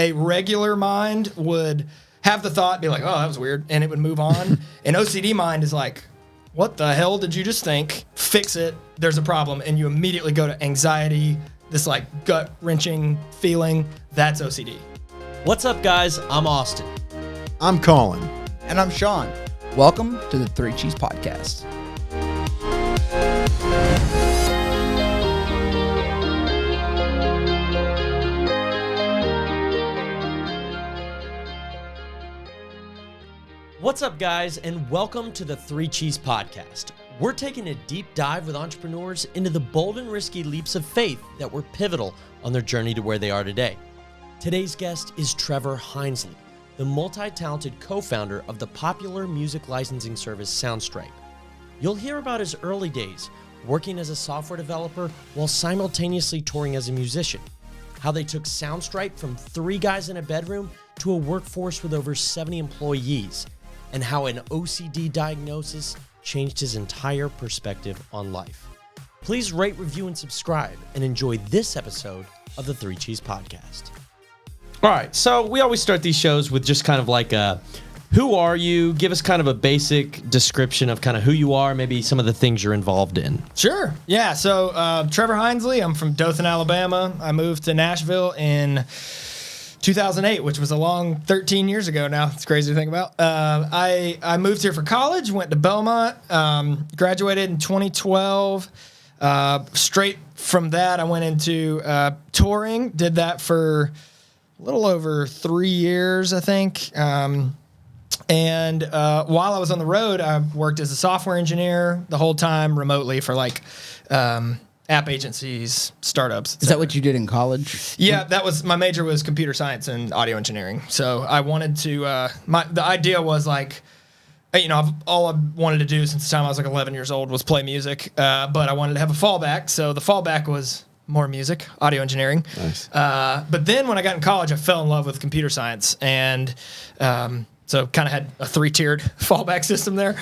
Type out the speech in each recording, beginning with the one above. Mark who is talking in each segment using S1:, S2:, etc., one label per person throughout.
S1: A regular mind would have the thought, be like, oh, that was weird, and it would move on. An OCD mind is like, what the hell did you just think? Fix it. There's a problem. And you immediately go to anxiety, this like gut-wrenching feeling. That's OCD.
S2: What's up, guys? I'm Austin.
S3: I'm Colin.
S4: And I'm Sean. Welcome to the Three Cheese Podcast.
S2: What's up, guys, and welcome to the Three Cheese Podcast. We're taking a deep dive with entrepreneurs into the bold and risky leaps of faith that were pivotal on their journey to where they are today. Today's guest is Trevor Hinesley, the multi-talented co-founder of the popular music licensing service Soundstripe. You'll hear about his early days working as a software developer while simultaneously touring as a musician, how they took Soundstripe from 3 guys in a bedroom to a workforce with over 70 employees, and how an OCD diagnosis changed his entire perspective on life. Please rate, review, and subscribe, and enjoy this episode of the Three Cheese Podcast. All right, so we always start these shows with just kind of like a, who are you? Give us kind of a basic description of kind of who you are, maybe some of the things you're involved in.
S1: Sure. Yeah, so Trevor Hinesley, I'm from Dothan, Alabama. I moved to Nashville in 2008, which was a long 13 years ago now. It's crazy to think about. I moved here for college, went to Belmont, graduated in 2012. Straight from that, I went into touring, did that for a little over 3 years, I think. And while I was on the road, I worked as a software engineer the whole time remotely for like app agencies, startups.
S4: Is that what you did in college?
S1: Yeah, that was my major was computer science and audio engineering. So I wanted to. The idea was like, all I wanted to do since the time I was like 11 years old was play music. But I wanted to have a fallback. So the fallback was more music, audio engineering. Nice. But then when I got in college, I fell in love with computer science, and so kind of had a 3-tiered fallback system there.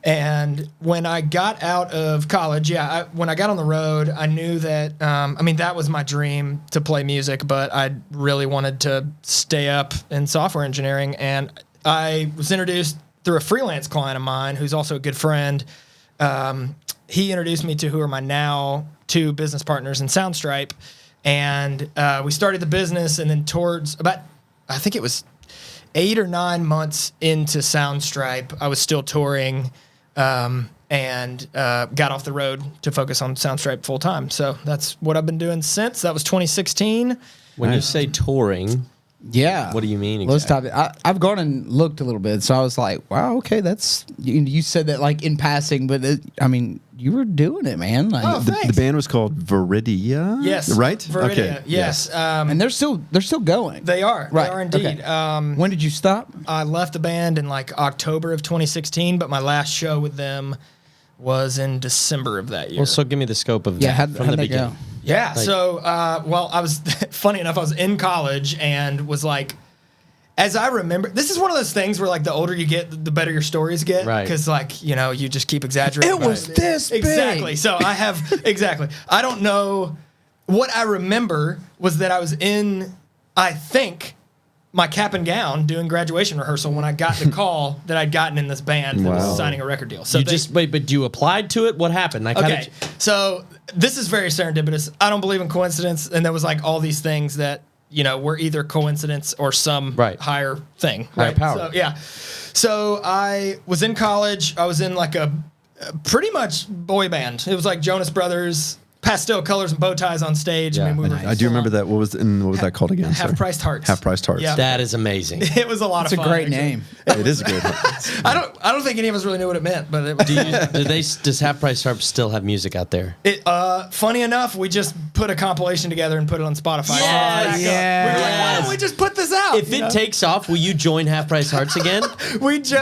S1: And when I got out of college, when I got on the road, I knew that, that was my dream to play music, but I really wanted to stay up in software engineering. And I was introduced through a freelance client of mine who's also a good friend. He introduced me to who are my now 2 business partners in Soundstripe. And we started the business, and then towards about, I think it was 8 or 9 months into Soundstripe, I was still touring, and got off the road to focus on Soundstripe full time. So that's what I've been doing since. That was 2016.
S2: When you say touring,
S4: yeah,
S2: what do you mean
S4: exactly?
S2: Let's talk.
S4: I've gone and looked a little bit, so I was like, wow, okay, that's, you said that like in passing, but you were doing it, man. Like,
S3: the band was called Viridia.
S1: Yes,
S3: right.
S1: Viridia,
S3: Okay.
S1: yes.
S4: And they're still going.
S1: They are.
S4: Right.
S1: They are indeed.
S4: Okay. When did you stop?
S1: I left the band in like October of 2016, but my last show with them was in December of that year.
S2: Well, so give me the scope of that from the beginning.
S1: Go? Yeah. So, I was funny enough. I was in college and was like, as I remember, this is one of those things where like the older you get, the better your stories get.
S2: Right.
S1: Because like, you just keep exaggerating.
S4: It was this big.
S1: Exactly. So I have, exactly. I don't know. What I remember was that I was in, I think, my cap and gown doing graduation rehearsal when I got the call that I'd gotten in this band that was signing a record deal. So
S2: but you applied to it? What happened? Like,
S1: okay. So this is very serendipitous. I don't believe in coincidence. And there was like all these things that, were either coincidence or some higher thing.
S2: Higher power.
S1: So, yeah. So I was in college. I was in like a pretty much boy band. It was like Jonas Brothers, pastel colors and bow ties on stage.
S2: Yeah.
S3: I do remember that. What was that called again?
S1: Half-Priced Hearts.
S3: Half-Priced Hearts.
S1: Yeah.
S2: That is amazing.
S1: It was a lot of fun.
S4: It's a great name.
S3: It is a great name.
S1: I don't think any of us really knew what it meant, but it was,
S2: does Half-Priced Hearts still have music out there?
S1: Funny enough, we just put a compilation together and put it on Spotify.
S4: Yes.
S1: We were like, why don't we just put this out?
S2: If it takes off, will you join Half-Priced Hearts again?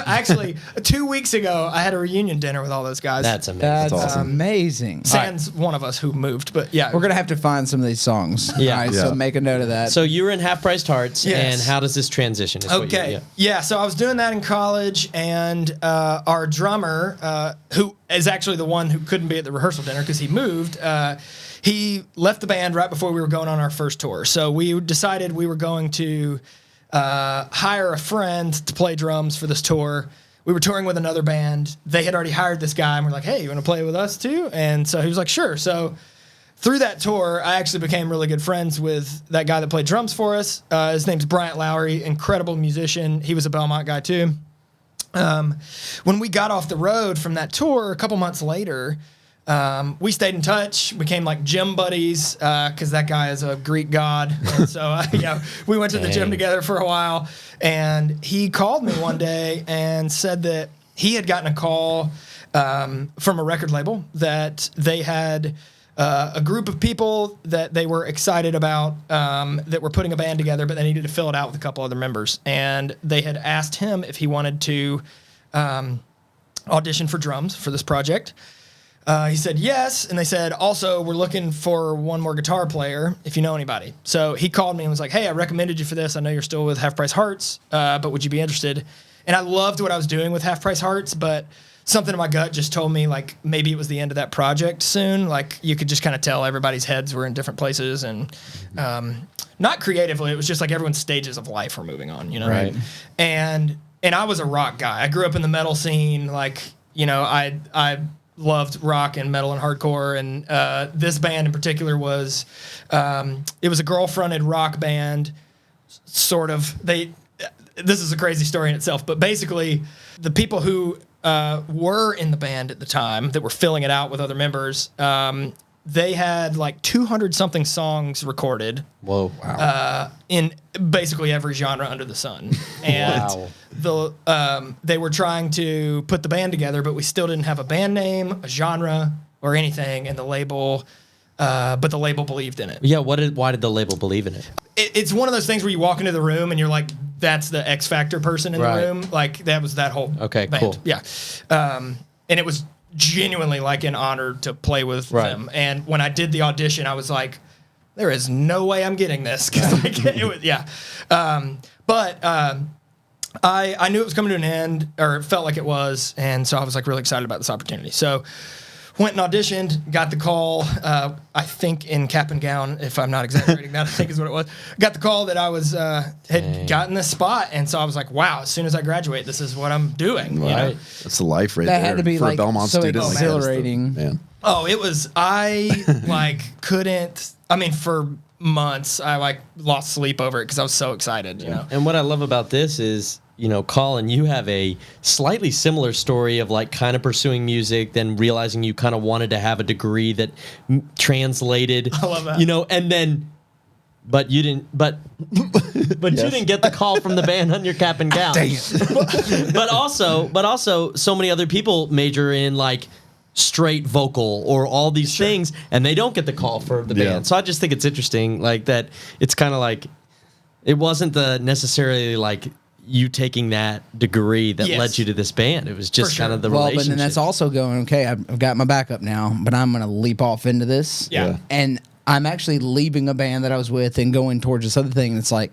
S1: Actually 2 weeks ago, I had a reunion dinner with all those guys.
S2: That's amazing.
S4: That's
S3: awesome.
S4: Amazing.
S1: Sans one of us who moved, but yeah.
S4: We're going to have to find some of these songs.
S2: Yeah.
S4: All right, so make a note of that.
S2: So you were in Half-Priced Hearts, and how does this transition?
S1: Okay. Yeah, so I was doing that in college, and our drummer, who is actually the one who couldn't be at the rehearsal dinner because he moved. He left the band right before we were going on our first tour. So we decided we were going to hire a friend to play drums for this tour. We were touring with another band. They had already hired this guy, and we're like, hey, you want to play with us too? And so he was like, sure. So through that tour, I actually became really good friends with that guy that played drums for us. His name's Bryant Lowry, incredible musician. He was a Belmont guy too. When we got off the road from that tour a couple months later, we stayed in touch, became like gym buddies, because that guy is a Greek god. And so, we went to the gym together for a while. And he called me one day and said that he had gotten a call from a record label that they had a group of people that they were excited about that were putting a band together, but they needed to fill it out with a couple other members. And they had asked him if he wanted to audition for drums for this project. He said yes, and they said, also, we're looking for one more guitar player, if you know anybody. So he called me and was like, hey, I recommended you for this. I know you're still with Half Price Hearts, but would you be interested? And I loved what I was doing with Half Price Hearts, but something in my gut just told me, like, maybe it was the end of that project soon. Like, you could just kind of tell everybody's heads were in different places, and not creatively. It was just like everyone's stages of life were moving on, you know?
S2: Right.
S1: And I was a rock guy. I grew up in the metal scene. Like, I loved rock and metal and hardcore, and this band in particular was it was a girl-fronted rock band, sort of. This is a crazy story in itself, but basically the people who were in the band at the time that were filling it out with other members, they had like 200 something songs recorded.
S2: Whoa! Wow.
S1: In basically every genre under the sun, and they were trying to put the band together, but we still didn't have a band name, a genre, or anything. And the label, but the label believed in it.
S2: Yeah. Why did the label believe in it?
S1: It's one of those things where you walk into the room and you're like, that's the X Factor person in the room. Like that was that whole band.
S2: Cool.
S1: Yeah. And it was genuinely like an honor to play with them. And when I did the audition, I was like, there is no way I'm getting this. 'Cause like, it was, but I knew it was coming to an end, or it felt like it was. And so I was like really excited about this opportunity. So went and auditioned, got the call, I think in cap and gown, if I'm not exaggerating that, I think is what it was. Got the call that I was had gotten this spot, and so I was like, wow, as soon as I graduate, this is what I'm doing.
S3: Right.
S1: You know?
S3: That's the life right
S4: That
S3: there.
S4: had to be
S3: for
S4: like
S3: a Belmont
S4: so
S3: student.
S4: exhilarating.
S3: Man.
S1: Oh, it was, I couldn't, for months, I lost sleep over it because I was so excited, you know?
S2: And what I love about this is, Colin, you have a slightly similar story of kind of pursuing music, then realizing you kind of wanted to have a degree that translated.
S1: I love that.
S2: And then, but you didn't, but you didn't get the call from the band on your cap and gown.
S3: Dang it.
S2: but also, so many other people major in straight vocal or all these things, and they don't get the call for the band. So I just think it's interesting, that it's kind of it wasn't the necessarily you taking that degree that led you to this band. It was just kind of the relationship.
S4: But then that's also going, okay, I've got my backup now, but I'm going to leap off into this.
S1: Yeah.
S4: And I'm actually leaving a band that I was with and going towards this other thing. It's I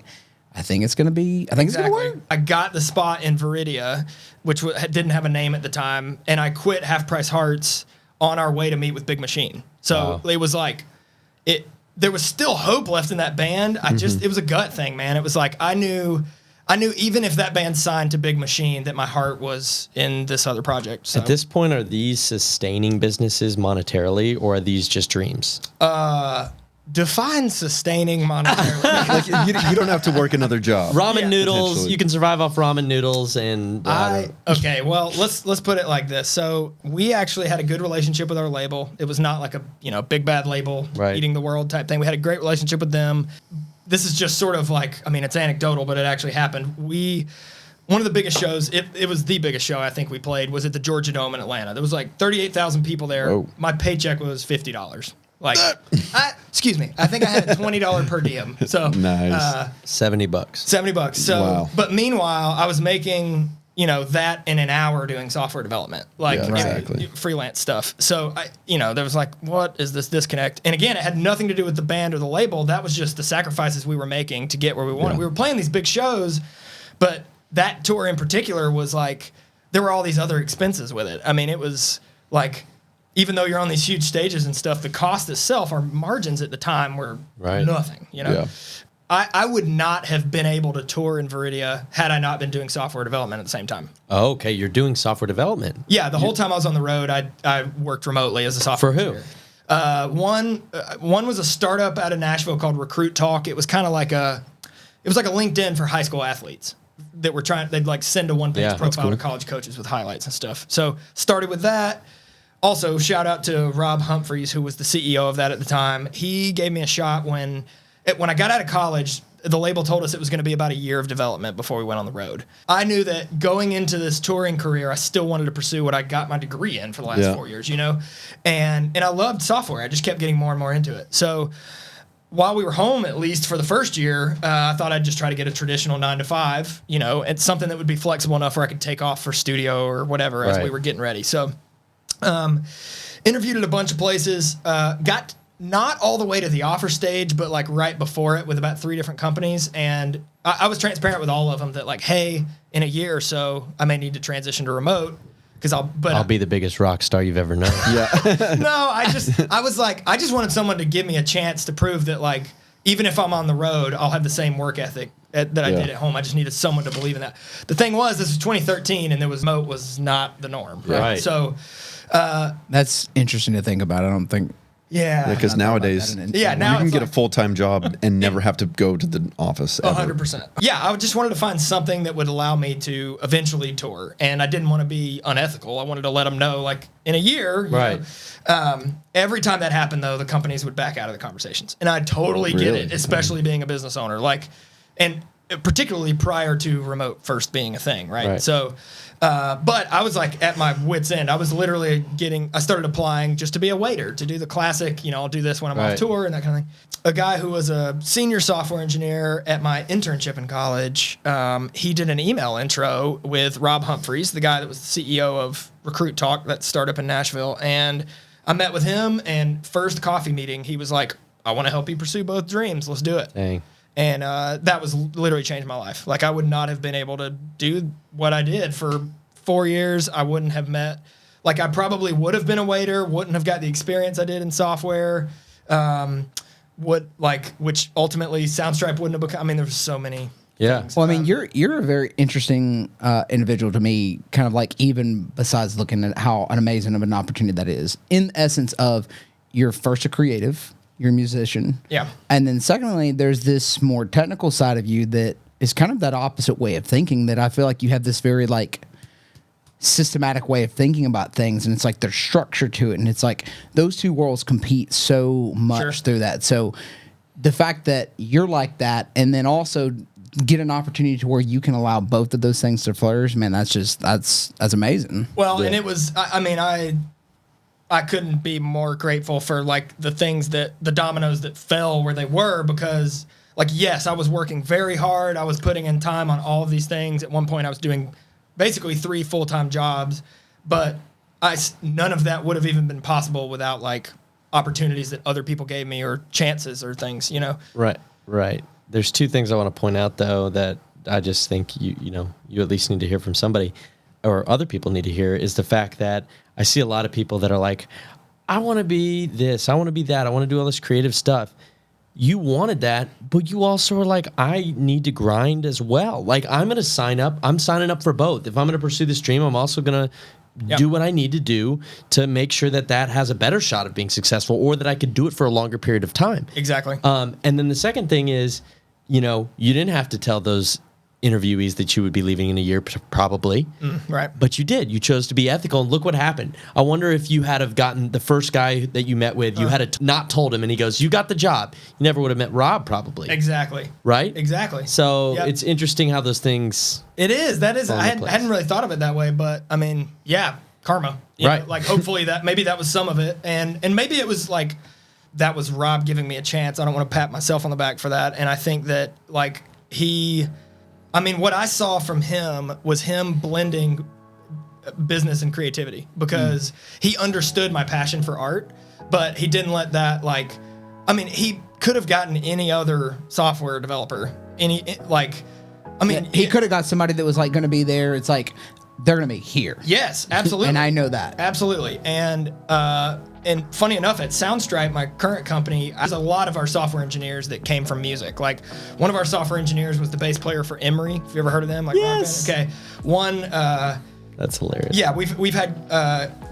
S4: think it's going to work.
S1: I got the spot in Viridia, which didn't have a name at the time, and I quit Half Price Hearts on our way to meet with Big Machine. So it was there was still hope left in that band. It was a gut thing, man. It was I knew even if that band signed to Big Machine that my heart was in this other project. So.
S2: At this point, are these sustaining businesses monetarily, or are these just dreams?
S1: Define sustaining monetarily.
S3: You don't have to work another job.
S2: Ramen noodles.
S3: Potentially.
S2: You can survive off ramen noodles and.
S1: Okay, well let's put it like this. So we actually had a good relationship with our label. It was not like a big bad label eating the world type thing. We had a great relationship with them. This is just sort of it's anecdotal, but it actually happened. One of the biggest shows, it was the biggest show I think we played, was at the Georgia Dome in Atlanta. There was 38,000 people there.
S3: Whoa.
S1: My paycheck was $50. Excuse me, I think I had a $20 per diem. So
S3: nice.
S2: $70.
S1: $70. So,
S3: wow.
S1: But meanwhile, I was making that in an hour doing software development,
S3: exactly.
S1: freelance stuff. So there was what is this disconnect? And again, it had nothing to do with the band or the label. That was just the sacrifices we were making to get where we wanted. We were playing these big shows, but that tour in particular was there were all these other expenses with it. I mean, it was like, even though you're on these huge stages and stuff, the cost itself, our margins at the time were nothing, you know?
S3: Yeah.
S1: I would not have been able to tour in Viridia had I not been doing software development at the same time.
S2: Oh, okay, you're doing software development.
S1: Yeah, the whole time I was on the road, I worked remotely as a software
S2: For who?
S1: engineer. One was a startup out of Nashville called Recruit Talk. It was kind of like a LinkedIn for high school athletes that were they'd like send a one-page profile to college coaches with highlights and stuff. So started with that. Also, shout out to Rob Humphreys, who was the CEO of that at the time. He gave me a shot when I got out of college. The label told us it was going to be about a year of development before we went on the road. I knew that going into this touring career, I still wanted to pursue what I got my degree in for the last 4 years, you know? And I loved software. I just kept getting more and more into it. So while we were home, at least for the first year, I thought I'd just try to get a traditional 9 to 5, you know, it's something that would be flexible enough where I could take off for studio or whatever as we were getting ready. So interviewed at a bunch of places, got not all the way to the offer stage, but like right before it with about 3 different companies. And I was transparent with all of them that like, hey, in a year or so, I may need to transition to remote because I'll
S2: be the biggest rock star you've ever known.
S3: Yeah.
S1: No, I just wanted someone to give me a chance to prove that like, even if I'm on the road, I'll have the same work ethic that I did at home. I just needed someone to believe in that. The thing was, this was 2013 and remote was not the norm. Right. So,
S4: That's interesting to think about. I don't think.
S1: Yeah.
S3: Because nowadays,
S1: now
S3: you can
S1: it's
S3: get
S1: like
S3: a full-time job and never have to go to the office ever.
S1: 100%. Yeah, I just wanted to find something that would allow me to eventually tour, and I didn't want to be unethical. I wanted to let them know, like, in a year, you know, every time that happened, though, the companies would back out of the conversations, and I totally get it, especially being a business owner, like, and particularly prior to remote first being a thing, right? So, but I was like at my wit's end. I was literally I started applying just to be a waiter, to do the classic, you know, I'll do this when I'm off tour and that kind of thing. A guy who was a senior software engineer at my internship in college, he did an email intro with Rob Humphreys, the guy that was the CEO of Recruit Talk, that startup in Nashville. And I met with him, and first coffee meeting, he was like, I want to help you pursue both dreams. Let's do it.
S2: Dang.
S1: And that was literally changed my life. Like, I would not have been able to do what I did for 4 years. I wouldn't have met, like, I probably would have been a waiter, wouldn't have got the experience I did in software, which ultimately Soundstripe wouldn't have become. I mean, there's so many things.
S4: Well, I mean, you're a very interesting individual to me, kind of like, even besides looking at how an amazing of an opportunity that is, in essence of you're first a creative, you're a musician.
S1: Yeah.
S4: And then secondly, there's this more technical side of you that is kind of that opposite way of thinking, that I feel like you have this very like systematic way of thinking about things, and it's like there's structure to it, and it's like those two worlds compete so much through that. So the fact that you're like that, and then also get an opportunity to where you can allow both of those things to flourish, man, that's amazing.
S1: Well, and it was, I mean, I couldn't be more grateful for like the dominoes that fell where they were, because like, yes, I was working very hard. I was putting in time on all of these things. At one point I was doing basically 3 full-time jobs, but none of that would have even been possible without like opportunities that other people gave me, or chances or things, you know?
S2: Right. There's 2 things I want to point out though, that I just think you at least need to hear from somebody, or other people need to hear, is the fact that I see a lot of people that are like, I want to be this, I want to be that, I want to do all this creative stuff. You wanted that, but you also are like, I need to grind as well. Like, I'm signing up for both. If I'm going to pursue this dream, I'm also going to do what I need to do to make sure that has a better shot of being successful, or that I could do it for a longer period of time.
S1: Exactly.
S2: And then the second thing is, you didn't have to tell those interviewees that you would be leaving in a year, probably.
S1: Right.
S2: But you did. You chose to be ethical, and look what happened. I wonder if you had have gotten the first guy that you met with, you had not told him, and he goes, you got the job. You never would have met Rob, probably.
S1: Exactly.
S2: Right?
S1: Exactly.
S2: So It's interesting how those things...
S1: That is. I hadn't really thought of it that way, but I mean, yeah, karma. You know, like, hopefully maybe that was some of it. And maybe it was like, that was Rob giving me a chance. I don't want to pat myself on the back for that. And I think that like what I saw from him was him blending business and creativity, because he understood my passion for art, but he didn't let that he could have gotten any other software developer, he could have got somebody that was like going to be there. It's like,
S4: they're going to be here.
S1: Yes, absolutely.
S4: And I know that.
S1: Absolutely. And funny enough, at Soundstripe, my current company, there's a lot of our software engineers that came from music. Like, one of our software engineers was the bass player for Emery. Have you ever heard of them? Like,
S2: Yes.
S1: Okay. One,
S2: That's hilarious.
S1: yeah, we've had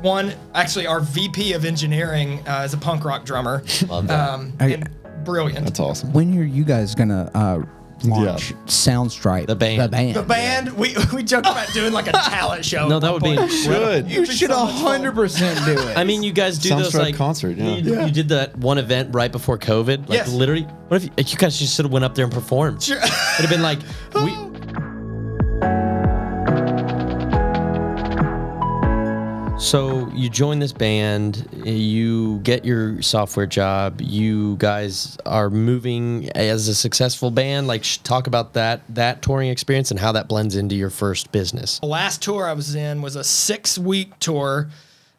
S1: one. Actually, our VP of engineering is a punk rock drummer.
S2: Love that.
S1: And brilliant.
S3: That's awesome.
S4: When are you guys going to launch Soundstripe?
S2: The band.
S1: The band, we joked about doing like a talent show.
S2: No,
S1: at
S2: that
S1: one
S2: would be
S1: point.
S3: Should.
S4: You should
S1: so much fun.
S4: 100% do it.
S2: I mean, you guys do those
S3: Soundstripe
S2: like
S3: concert, yeah.
S2: You did that one event right before COVID. Like
S1: Yes.
S2: literally, what if you guys just should have went up there and performed?
S1: Sure.
S2: It'd have been like we. So you join this band, you get your software job. You guys are moving as a successful band. Like, talk about that touring experience and how that blends into your first business.
S1: The last tour I was in was a 6-week tour,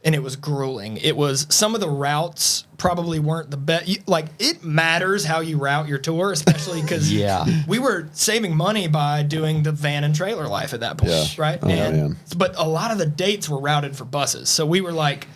S1: and it was grueling. It was, some of the routes probably weren't the best. Like, it matters how you route your tour, especially because
S2: Yeah.
S1: we were saving money by doing the van and trailer life at that point,
S3: Yeah.
S1: right?
S3: Oh, man.
S1: But a lot of the dates were routed for buses. So we were like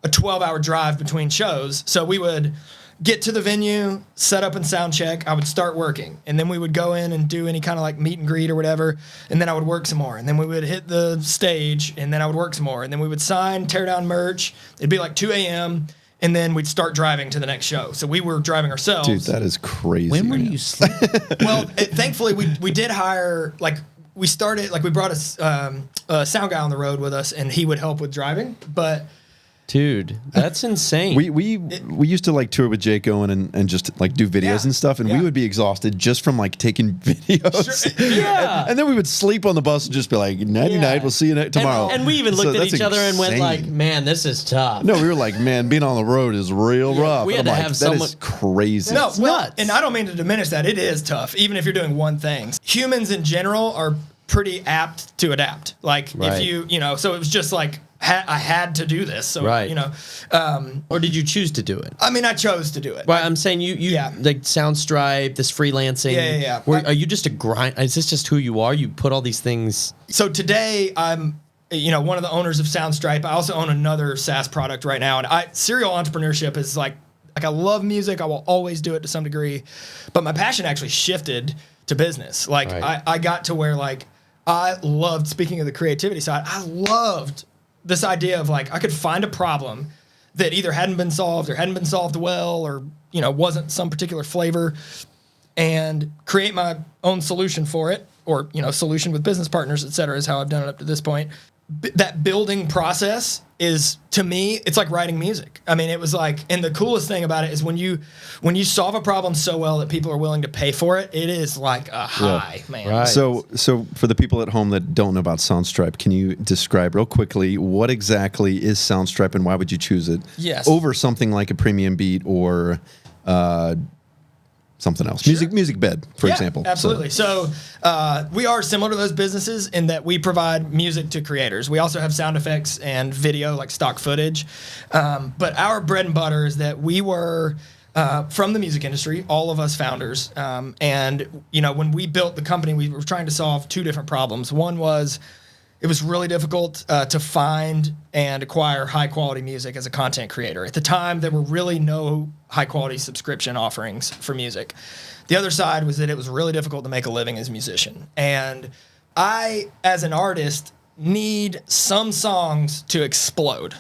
S1: a 12-hour drive between shows. So we would get to the venue, set up and sound check. I would start working, and then we would go in and do any kind of like meet and greet or whatever, and then I would work some more, and then we would hit the stage, and then I would work some more, and then we would sign, tear down merch. It'd be like 2 a.m., and then we'd start driving to the next show. So we were driving ourselves.
S3: Dude, that is crazy.
S4: when were
S3: man.
S4: you sleeping?
S1: Well, thankfully, we did hire, like, we started, like, we brought a sound guy on the road with us, and he would help with driving, but...
S2: Dude, that's insane.
S3: We used to like tour with Jake Owen and just like do videos
S1: Yeah.
S3: and stuff, and
S1: Yeah.
S3: we would be exhausted just from like taking videos.
S1: Sure.
S2: Yeah.
S3: And then we would sleep on the bus and just be like, nighty night, we'll see you tomorrow.
S2: And we even looked
S3: So
S2: at
S3: that's
S2: each other and went
S3: insane.
S2: like, man, this is tough.
S3: No, we were like, man, being on the road is real rough.
S2: we had
S3: And
S2: to
S3: I'm
S2: have
S3: like,
S2: someone-
S3: that is crazy.
S1: No, well,
S2: nuts.
S1: and I don't mean to diminish that. It is tough, even if you're doing one thing. Humans in general are pretty apt to adapt. Like,
S2: Right.
S1: if so it was just like, I had to do this. So,
S2: Right.
S1: Or
S2: did you choose to do it?
S1: I mean, I chose to do it.
S2: Well, I'm saying you
S1: Yeah.
S2: like Soundstripe, this freelancing.
S1: Yeah.
S2: Are you just a grind? Is this just who you are? You put all these things.
S1: So today I'm, one of the owners of Soundstripe. I also own another SaaS product right now. And serial entrepreneurship is like I love music. I will always do it to some degree. But my passion actually shifted to business. Like,
S2: Right.
S1: I got to where, like, I loved, speaking of the creativity side, I loved this idea of like I could find a problem that either hadn't been solved or hadn't been solved well, or wasn't some particular flavor, and create my own solution for it, or solution with business partners, et cetera, is how I've done it up to this point. That building process is, to me, it's like writing music. I mean, it was like, and the coolest thing about it is when you solve a problem so well that people are willing to pay for it, it is like a high, man.
S2: Right.
S3: So for the people at home that don't know about Soundstripe, can you describe real quickly what exactly is Soundstripe and why would you choose it
S1: Yes.
S3: over something like a Premium Beat or something else? Music Bed, for
S1: Yeah,
S3: example.
S1: Absolutely. So we are similar to those businesses in that we provide music to creators. We also have sound effects and video, like stock footage. But our bread and butter is that we were from the music industry, all of us founders. And when we built the company, we were trying to solve two different problems. One was, it was really difficult to find and acquire high-quality music as a content creator. At the time, there were really no high-quality subscription offerings for music. The other side was that it was really difficult to make a living as a musician. And I, as an artist, need some songs to explode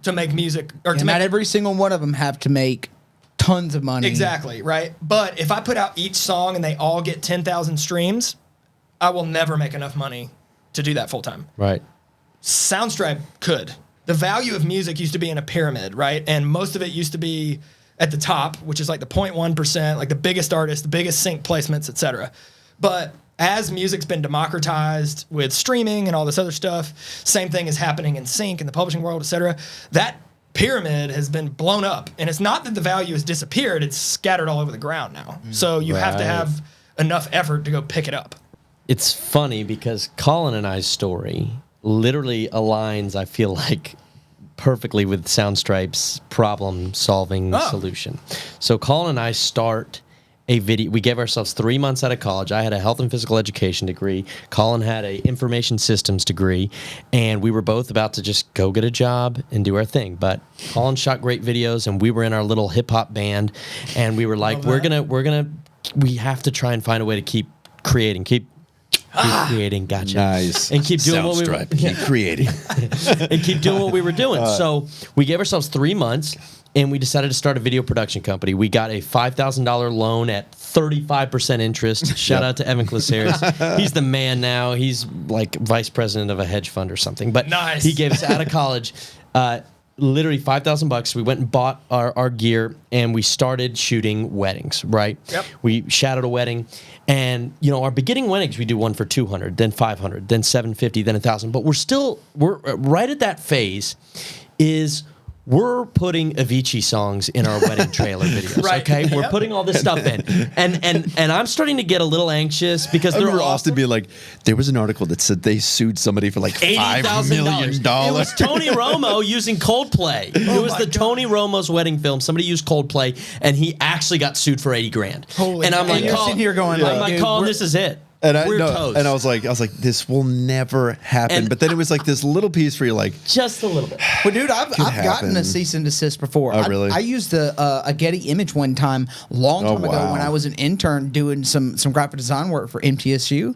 S1: to make music, or to
S4: And
S1: make
S4: not every single one of them have to make tons of money.
S1: Exactly, right? But if I put out each song and they all get 10,000 streams, I will never make enough money to do that full time.
S2: Right.
S1: Soundstripe could. The value of music used to be in a pyramid, right? And most of it used to be at the top, which is like the 0.1%, like the biggest artists, the biggest sync placements, etc. But as music's been democratized with streaming and all this other stuff, same thing is happening in sync in the publishing world, etc. That pyramid has been blown up. And it's not that the value has disappeared, it's scattered all over the ground now. So you have to
S2: Right.
S1: have enough effort to go pick it up.
S2: It's funny because Colin and I's story literally aligns, I feel like, perfectly with Soundstripe's problem-solving solution. So Colin and I start a video. We gave ourselves 3 months out of college. I had a health and physical education degree. Colin had a information systems degree, and we were both about to just go get a job and do our thing. But Colin shot great videos, and we were in our little hip hop band, and we were like, we have to try and find a way to keep creating, keep creating, gotcha.
S3: Nice.
S2: And keep doing what we were
S3: Soundstripe, keep creating.
S2: and keep doing what we were doing. So we gave ourselves 3 months, and we decided to start a video production company. We got a $5,000 loan at 35% interest. Shout out to Evan Claceris. He's the man now. He's like vice president of a hedge fund or something. But
S1: Nice.
S2: He gave us out of college. Literally $5,000. We went and bought our gear, and we started shooting weddings, right?
S1: Yep.
S2: We shadowed a wedding, and our beginning weddings, we do one for 200, then 500, then 750, then 1,000. But we're right at that phase we're putting Avicii songs in our wedding trailer videos.
S1: Right.
S2: Okay,
S1: Yep.
S2: we're putting all this stuff in, and I'm starting to get a little anxious because
S3: I
S2: they're
S3: remember
S2: all
S3: Austin being like, there was an article that said they sued somebody for like $5 million.
S2: It was Tony Romo using Coldplay. It was the Tony Romo's wedding film. Somebody used Coldplay, and he actually got sued for $80,000.
S1: Holy
S2: and I'm
S1: cow.
S2: like,
S1: And you're
S4: sitting here going,
S2: I'm like,
S4: dude,
S2: Colin, this is it.
S3: And
S2: We're toast.
S3: I was like, this will never happen.
S2: And-
S3: but then it was like this little piece where you're like,
S2: Just a little bit.
S4: Well, dude, I've gotten
S3: happen.
S4: a cease and desist before.
S3: Oh, really?
S4: I used a Getty image one time, long
S3: Oh,
S4: time ago,
S3: wow.
S4: when I was an intern doing some graphic design work for MTSU,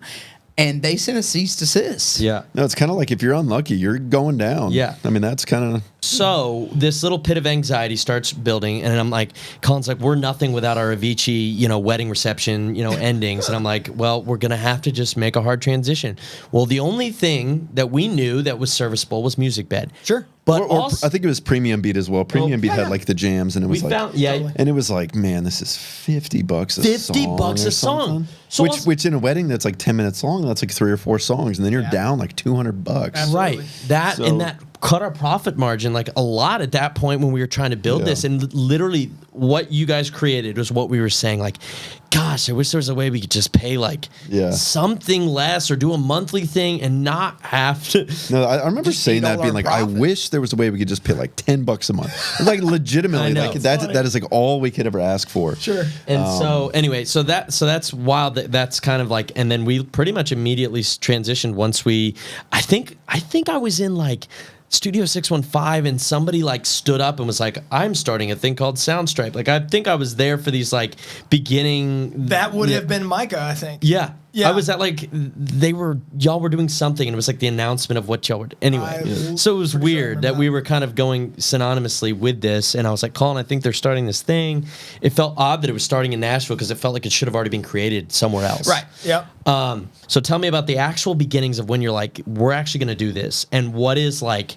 S4: and they sent a cease desist.
S2: Yeah.
S3: no, it's kind of like if you're unlucky, you're going down.
S2: Yeah.
S3: I mean, that's kind of.
S2: So this little pit of anxiety starts building, and I'm like, Colin's like, we're nothing without our Avicii, wedding reception, endings. And I'm like, well, we're gonna have to just make a hard transition. Well, the only thing that we knew that was serviceable was Music Bed.
S1: Sure.
S2: But
S3: Or
S2: also,
S3: I think it was Premium Beat as well. Premium Beat had like the jams, and it
S2: we
S3: was like,
S2: found
S3: and it was like, man, this is $50 a
S2: 50
S3: song.
S2: bucks
S3: or
S2: a song.
S3: something.
S2: So
S3: which
S2: also-
S3: which in a wedding that's like 10 minutes long, that's like 3 or 4 songs, and then you're down like $200.
S1: Absolutely.
S2: right, that
S3: So-
S2: and that cut our profit margin like a lot at that point when we were trying to build
S3: Yeah.
S2: this. And literally, what you guys created was what we were saying. Like, gosh, I wish there was a way we could just pay like something less or do a monthly thing and not have to.
S3: No, I remember
S4: Just
S3: saying
S4: eat
S3: that,
S4: all
S3: being
S4: our
S3: like, I
S4: profit.
S3: wish there was a way we could just pay like $10 a month. Like legitimately,
S2: I know.
S3: like that is like all we could ever ask for.
S1: Sure.
S2: And so anyway, so that's wild. That's kind of like, and then we pretty much immediately transitioned once we. I think I was in like Studio 615, and somebody like stood up and was like, I'm starting a thing called Soundstripe. Like, I think I was there for these like beginning.
S1: That would have been Micah, I think.
S2: Yeah.
S1: Yeah.
S2: I was at like, y'all were doing something, and it was like the announcement of what y'all were. Anyway, so it was
S1: pretty sure I
S2: weird
S1: remember
S2: that we were kind of going synonymously with this. And I was like, Colin, I think they're starting this thing. It felt odd that it was starting in Nashville because it felt like it should have already been created somewhere else.
S1: Right. Yep.
S2: So tell me about the actual beginnings of when you're like, we're actually going to do this. And what is like,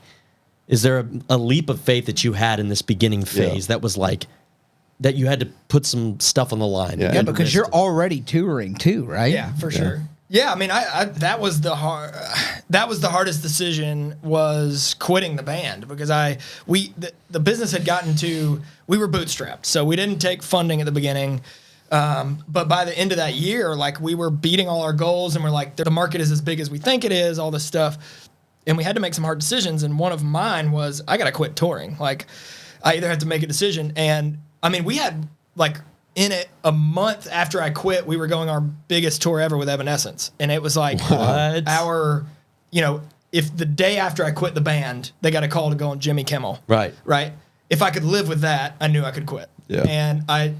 S2: is there a leap of faith that you had in this beginning phase that was like, that you had to put some stuff on the line?
S3: Yeah.
S4: Yeah, because you're already touring too, right?
S1: Yeah, for sure. Yeah, I mean, I that was the hardest decision, was quitting the band, because the business had gotten to, we were bootstrapped, so we didn't take funding at the beginning. But by the end of that year, like, we were beating all our goals, and we're like, the market is as big as we think it is, all this stuff. And we had to make some hard decisions. And one of mine was, I got to quit touring. Like, I either had to make a decision. And I mean, we had like in it a month after I quit, we were going our biggest tour ever with Evanescence. And it was like if the day after I quit the band, they got a call to go on Jimmy Kimmel.
S2: Right.
S1: Right. If I could live with that, I knew I could quit.
S3: Yeah.
S1: And I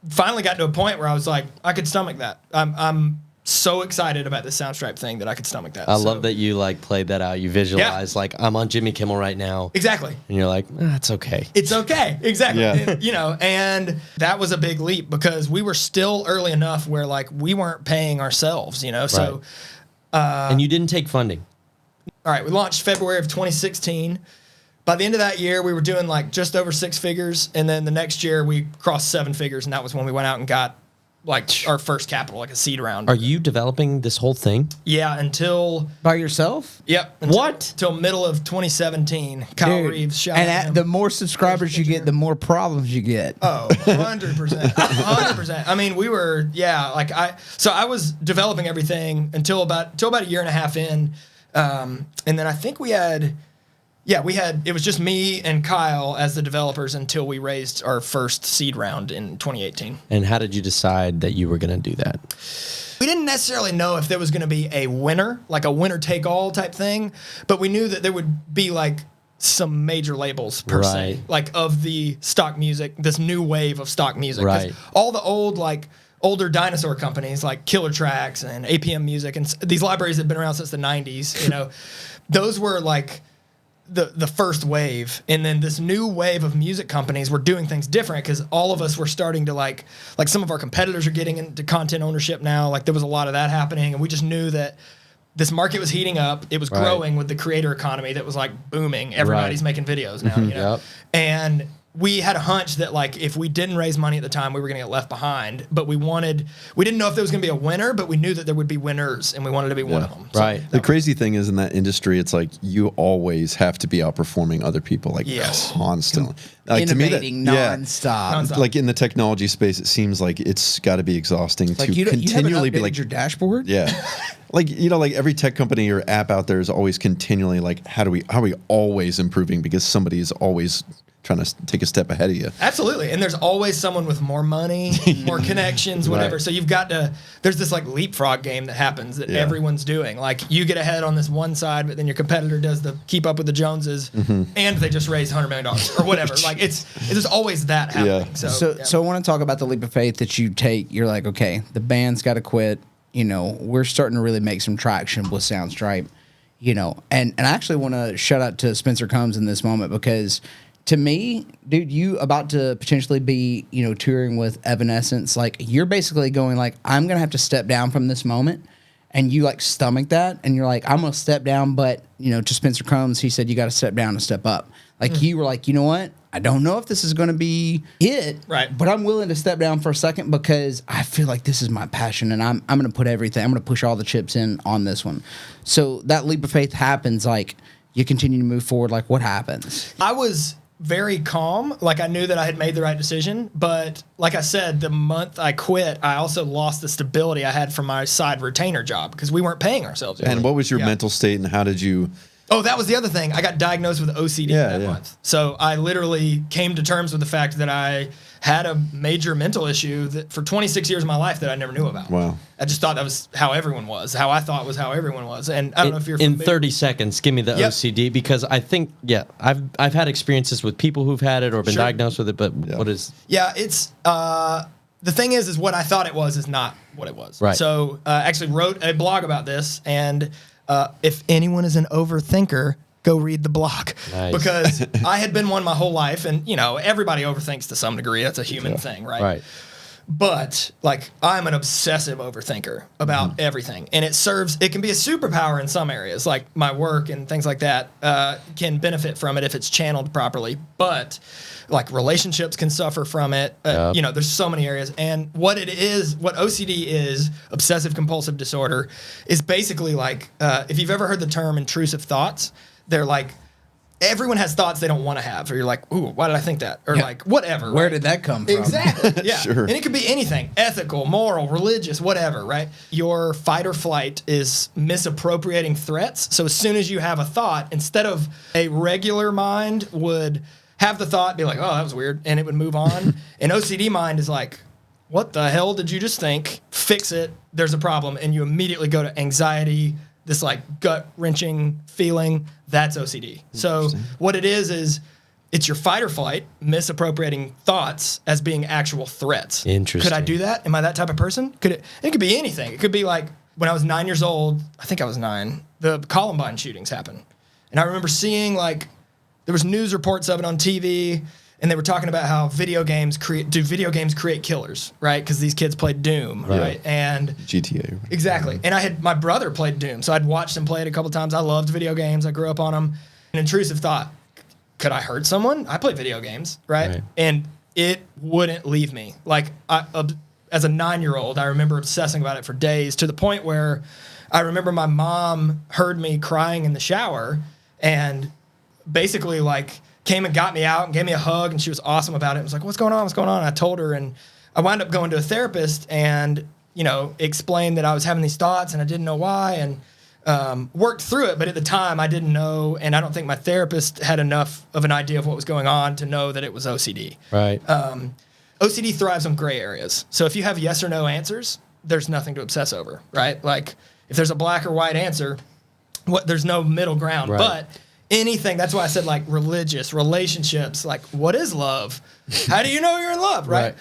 S1: finally got to a point where I was like, I could stomach that. I'm so excited about the Soundstripe thing that I could stomach that.
S2: I love that you like played that out. You visualize like, I'm on Jimmy Kimmel right now.
S1: Exactly.
S2: And you're like, that's okay.
S1: It's okay. Exactly.
S3: Yeah.
S1: And that was a big leap, because we were still early enough where like we weren't paying ourselves, so.
S2: And you didn't take funding.
S1: All right. We launched February of 2016. By the end of that year, we were doing like just over 6 figures. And then the next year we crossed 7 figures. And that was when we went out and got like our first capital, like a seed round.
S2: Are you developing this whole thing?
S1: Yeah. Until.
S4: By yourself?
S1: Yep.
S2: What?
S1: Middle of 2017. Kyle
S4: Dude,
S1: Reeves. Shout out
S4: and
S1: to him.
S4: the more subscribers you get, the more problems you get.
S1: Oh, 100%. 100%. I mean, we were, so I was developing everything until about a year and a half in. And then I think we had Yeah, it was just me and Kyle as the developers until we raised our first seed round in 2018.
S2: And how did you decide that you were going to do that?
S1: We didn't necessarily know if there was going to be a winner, like a winner take all type thing, but we knew that there would be like some major labels per se,
S2: Right.
S1: like of the stock music, this new wave of stock music. 'Cause
S2: Right.
S1: all the older dinosaur companies like Killer Tracks and APM Music and these libraries that have been around since the 90s, those were like the first wave, and then this new wave of music companies were doing things different because all of us were starting to like some of our competitors are getting into content ownership now. Like there was a lot of that happening, and we just knew that this market was heating up. It was growing with the creator economy that was like booming. Everybody's making videos now,
S2: Yep.
S1: and we had a hunch that like if we didn't raise money at the time, we were going to get left behind. But we didn't know if there was going to be a winner, but we knew that there would be winners, and we wanted to be one of them.
S2: Right.
S3: The crazy thing is in that industry, it's like you always have to be outperforming other people, like
S1: Yes.
S3: constantly. Like
S4: Innovating
S3: yeah.
S4: nonstop.
S1: Nonstop.
S3: Like in the technology space, it seems like it's got to be exhausting
S4: Like
S3: to
S4: you
S3: continually
S4: haven't
S3: be
S4: updated
S3: like,
S4: your dashboard.
S3: yeah, like like every tech company or app out there is always continually like, how are we always improving because somebody is always trying to take a step ahead of you.
S1: Absolutely. And there's always someone with more money, more connections, whatever.
S3: Right.
S1: So you've got to, there's this like leapfrog game that happens that everyone's doing. Like you get ahead on this one side, but then your competitor does the keep up with the Joneses and they just raised $100 million or whatever. Like there's always that happening.
S3: Yeah.
S4: So I want to talk about the leap of faith that you take. You're like, okay, the band's got to quit. We're starting to really make some traction with Soundstripe. And I actually want to shout out to Spencer Combs in this moment because to me, dude, you about to potentially be, touring with Evanescence. Like you're basically going like, I'm going to have to step down from this moment. And you like stomach that. And you're like, I'm going to step down. But, to Spencer Combs, he said, you got to step down and step up. Like you were like, you know what? I don't know if this is going to be it.
S1: Right.
S4: But I'm willing to step down for a second because I feel like this is my passion. And I'm going to put everything, I'm going to push all the chips in on this one. So that leap of faith happens. Like you continue to move forward. Like what happens?
S1: I was very calm. Like I knew that I had made the right decision. But like I said, the month I quit, I also lost the stability I had from my side retainer job because we weren't paying ourselves.
S3: And what was your mental state and how did you...
S1: Oh, that was the other thing. I got diagnosed with OCD that month. So I literally came to terms with the fact that I had a major mental issue that for 26 years of my life that I never knew about.
S3: Wow.
S1: I just thought that was how everyone was, how I thought was how everyone was. And I don't know if you're
S2: in
S1: familiar.
S2: 30 seconds, give me the OCD because I think, I've had experiences with people who've had it or been diagnosed with it, but what is...
S1: Yeah, it's... the thing is what I thought it was is not what it was.
S2: Right.
S1: So I actually wrote a blog about this, and if anyone is an overthinker, go read the blog.
S2: Nice.
S1: Because I had been one my whole life, and everybody overthinks to some degree. That's a human thing, right?
S2: Right.
S1: But like I'm an obsessive overthinker about everything, and it can be a superpower in some areas, like my work and things like that can benefit from it if it's channeled properly. But like relationships can suffer from it. There's so many areas, and what OCD is, obsessive compulsive disorder, is basically like if you've ever heard the term intrusive thoughts, they're like. Everyone has thoughts they don't want to have, or you're like, ooh, why did I think that? Or like, whatever.
S4: Where
S1: right?
S4: did that come from?
S1: Exactly. Yeah.
S3: Sure.
S1: And it could be anything, ethical, moral, religious, whatever, right? Your fight or flight is misappropriating threats. So as soon as you have a thought, instead of a regular mind would have the thought, be like, oh, that was weird, and it would move on. An OCD mind is like, what the hell did you just think? Fix it. There's a problem. And you immediately go to anxiety, this like gut-wrenching feeling. That's OCD. So what it is it's your fight or flight misappropriating thoughts as being actual threats.
S2: Interesting.
S1: Could I do that? Am I that type of person? It could be anything. It could be like when I was 9 years old, I think I was 9, the Columbine shootings happened. And I remember seeing like, there was news reports of it on TV, and they were talking about how video games create killers, right? Because these kids played Doom, right? And
S3: GTA.
S1: exactly. And my brother played Doom, so I'd watched him play it a couple times. I loved video games. I grew up on them. An intrusive thought, could I hurt someone? I play video games, right? And it wouldn't leave me. Like, as a 9-year-old, I remember obsessing about it for days, to the point where I remember my mom heard me crying in the shower and basically like came and got me out and gave me a hug, and she was awesome about it. I was like, what's going on? And I told her, and I wound up going to a therapist and, explained that I was having these thoughts and I didn't know why. And worked through it, but at the time I didn't know, and I don't think my therapist had enough of an idea of what was going on to know that it was OCD.
S2: Right.
S1: OCD thrives on gray areas. So if you have yes or no answers, there's nothing to obsess over, right? Like if there's a black or white answer, there's no middle ground.
S2: Right.
S1: But anything, that's why I said like religious, relationships, like what is love? How do you know you're in love, right?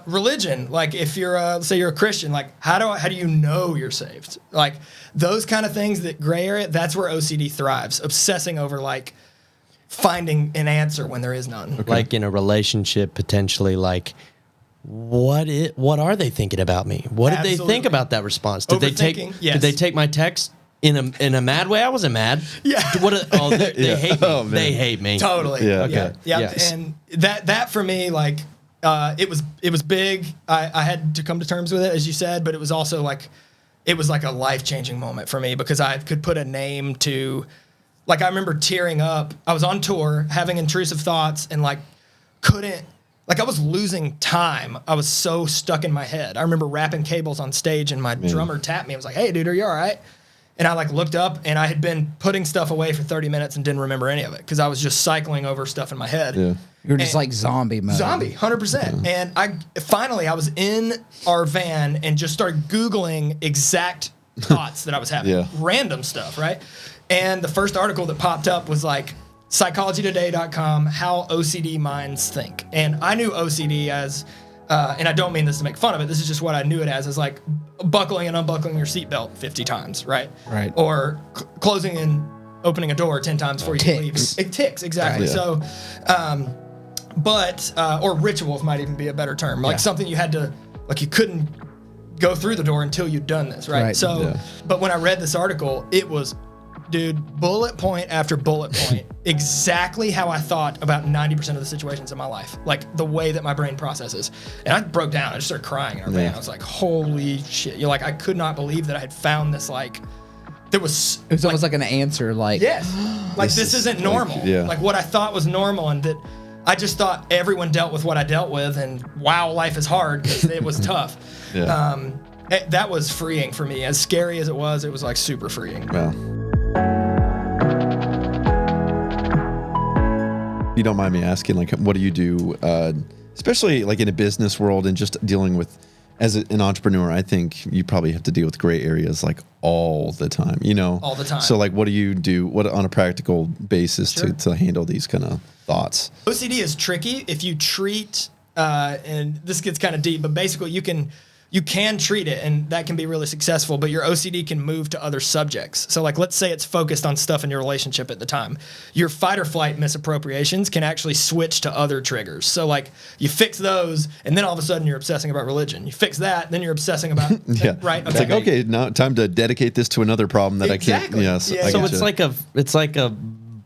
S1: Religion, like if you're, say you're a Christian, like how do you know you're saved? Like those kind of things, that gray area, that's where OCD thrives, obsessing over like finding an answer when there is none.
S2: Okay. Like in a relationship, potentially, like what are they thinking about me? What did they think about that response? Did they take my text in a mad way? I wasn't mad.
S1: Yeah.
S2: They hate me.
S3: Oh, man.
S2: They hate me.
S1: Totally.
S3: Yeah.
S2: Okay.
S1: Yeah.
S2: Yes.
S1: And that for me, like, it was big. I had to come to terms with it, as you said, but it was also like, it was like a life-changing moment for me because I could put a name to, like, I remember tearing up. I was on tour, having intrusive thoughts, and like I was losing time. I was so stuck in my head. I remember wrapping cables on stage, and my drummer tapped me. I was like, "Hey, dude, are you all right?" And I like looked up, and I had been putting stuff away for 30 minutes and didn't remember any of it because I was just cycling over stuff in my head.
S3: Yeah.
S4: You're just like zombie mode.
S1: 100%. And I was in our van and just started Googling exact thoughts that I was having. Random stuff, right? And the first article that popped up was like psychologytoday.com, how OCD minds think. And I knew OCD as, and I don't mean this to make fun of it, this is just what I knew it as like buckling and unbuckling your seatbelt 50 times, right?
S4: Right.
S1: Or closing and opening a door 10 times before you can leave. It ticks, exactly.
S3: Right.
S1: So, or rituals might even be a better term. Like something you had to, like you couldn't go through the door until you'd done this, right? So, but when I read this article, it was, dude, bullet point after bullet point, exactly how I thought about 90% of the situations in my life, like the way that my brain processes. And I broke down. I just started crying in our van. I was like, holy shit. You're like, I could not believe that I had found this, like, it was
S4: almost like an answer, like,
S1: yes, like this isn't normal. Like what I thought was normal, and that I just thought everyone dealt with what I dealt with, and wow, life is hard because it was tough. That was freeing for me. As scary as it was like super freeing.
S3: Wow. You don't mind me asking, like, what do you do, especially like in a business world and just dealing with, as an entrepreneur, I think you probably have to deal with gray areas like all the time, you know?
S1: All the time.
S3: So like, what do you do, what on a practical basis to handle these kind of thoughts?
S1: OCD is tricky if you treat, and this gets kind of deep, but basically you can treat it, and that can be really successful, but your OCD can move to other subjects. So like, let's say it's focused on stuff in your relationship at the time. Your fight or flight misappropriations can actually switch to other triggers. So like, you fix those, and then all of a sudden you're obsessing about religion. You fix that, then you're obsessing about, right?
S3: It's like, okay, now time to dedicate this to another problem that I can't,
S1: Yes.
S2: So it's like a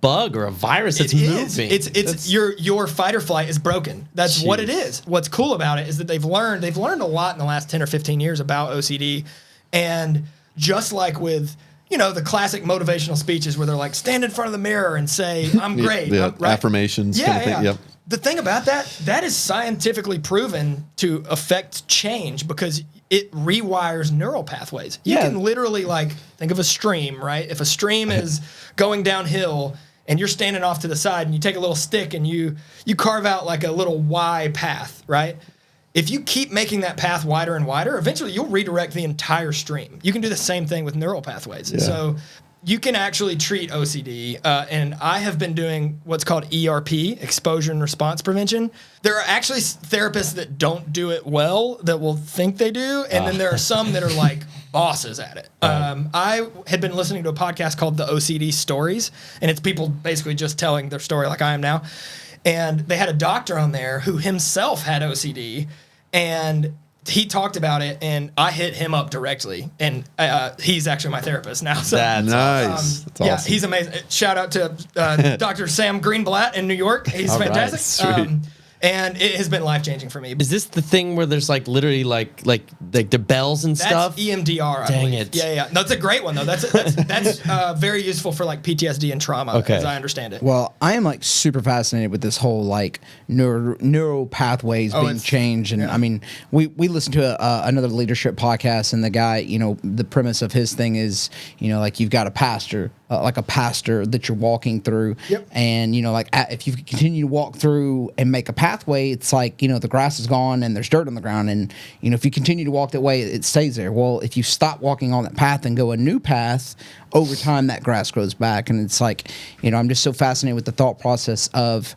S2: bug or a virus that's moving.
S1: It's your fight or flight is broken. That's what it is. What's cool about it is that they've learned a lot in the last 10 or 15 years about OCD. And just like with, the classic motivational speeches where they're like, stand in front of the mirror and say, I'm great.
S3: Right? Affirmations. Kind of thing. Yep.
S1: The thing about that is scientifically proven to affect change because it rewires neural pathways. You can literally, like, think of a stream, right? If a stream is going downhill and you're standing off to the side and you take a little stick and you carve out like a little Y path, right? If you keep making that path wider and wider, eventually you'll redirect the entire stream. You can do the same thing with neural pathways. Yeah. So you can actually treat OCD, and I have been doing what's called ERP, exposure and response prevention. There are actually therapists that don't do it well that will think they do, and then there are some that are like bosses at it. I had been listening to a podcast called The OCD Stories, and it's people basically just telling their story like I am now. And they had a doctor on there who himself had OCD, and he talked about it, and I hit him up directly, and he's actually my therapist now. So,
S3: that's nice. That's awesome.
S1: Yeah, he's amazing. Shout out to Dr. Sam Greenblatt in New York. He's fantastic.
S3: Right. Sweet.
S1: And it has been life-changing for me.
S2: Is this the thing where there's like literally like the bells and stuff?
S1: That's EMDR, I
S2: Dang
S1: believe.
S2: it.
S1: Yeah. That's a great one, though. That's very useful for like PTSD and trauma, as I understand it.
S4: Well, I am like super fascinated with this whole like neural pathways being changed. And I mean, we listened to another leadership podcast, and the guy, you know, the premise of his thing is, you know, like you've got a pastor, like a pastor that you're walking through.
S1: Yep.
S4: And, you know, like if you continue to walk through and make a pathway, it's like, you know, the grass is gone and there's dirt on the ground. And, you know, if you continue to walk that way, it stays there. Well, if you stop walking on that path and go a new path, over time that grass grows back. And it's like, you know, I'm just so fascinated with the thought process of,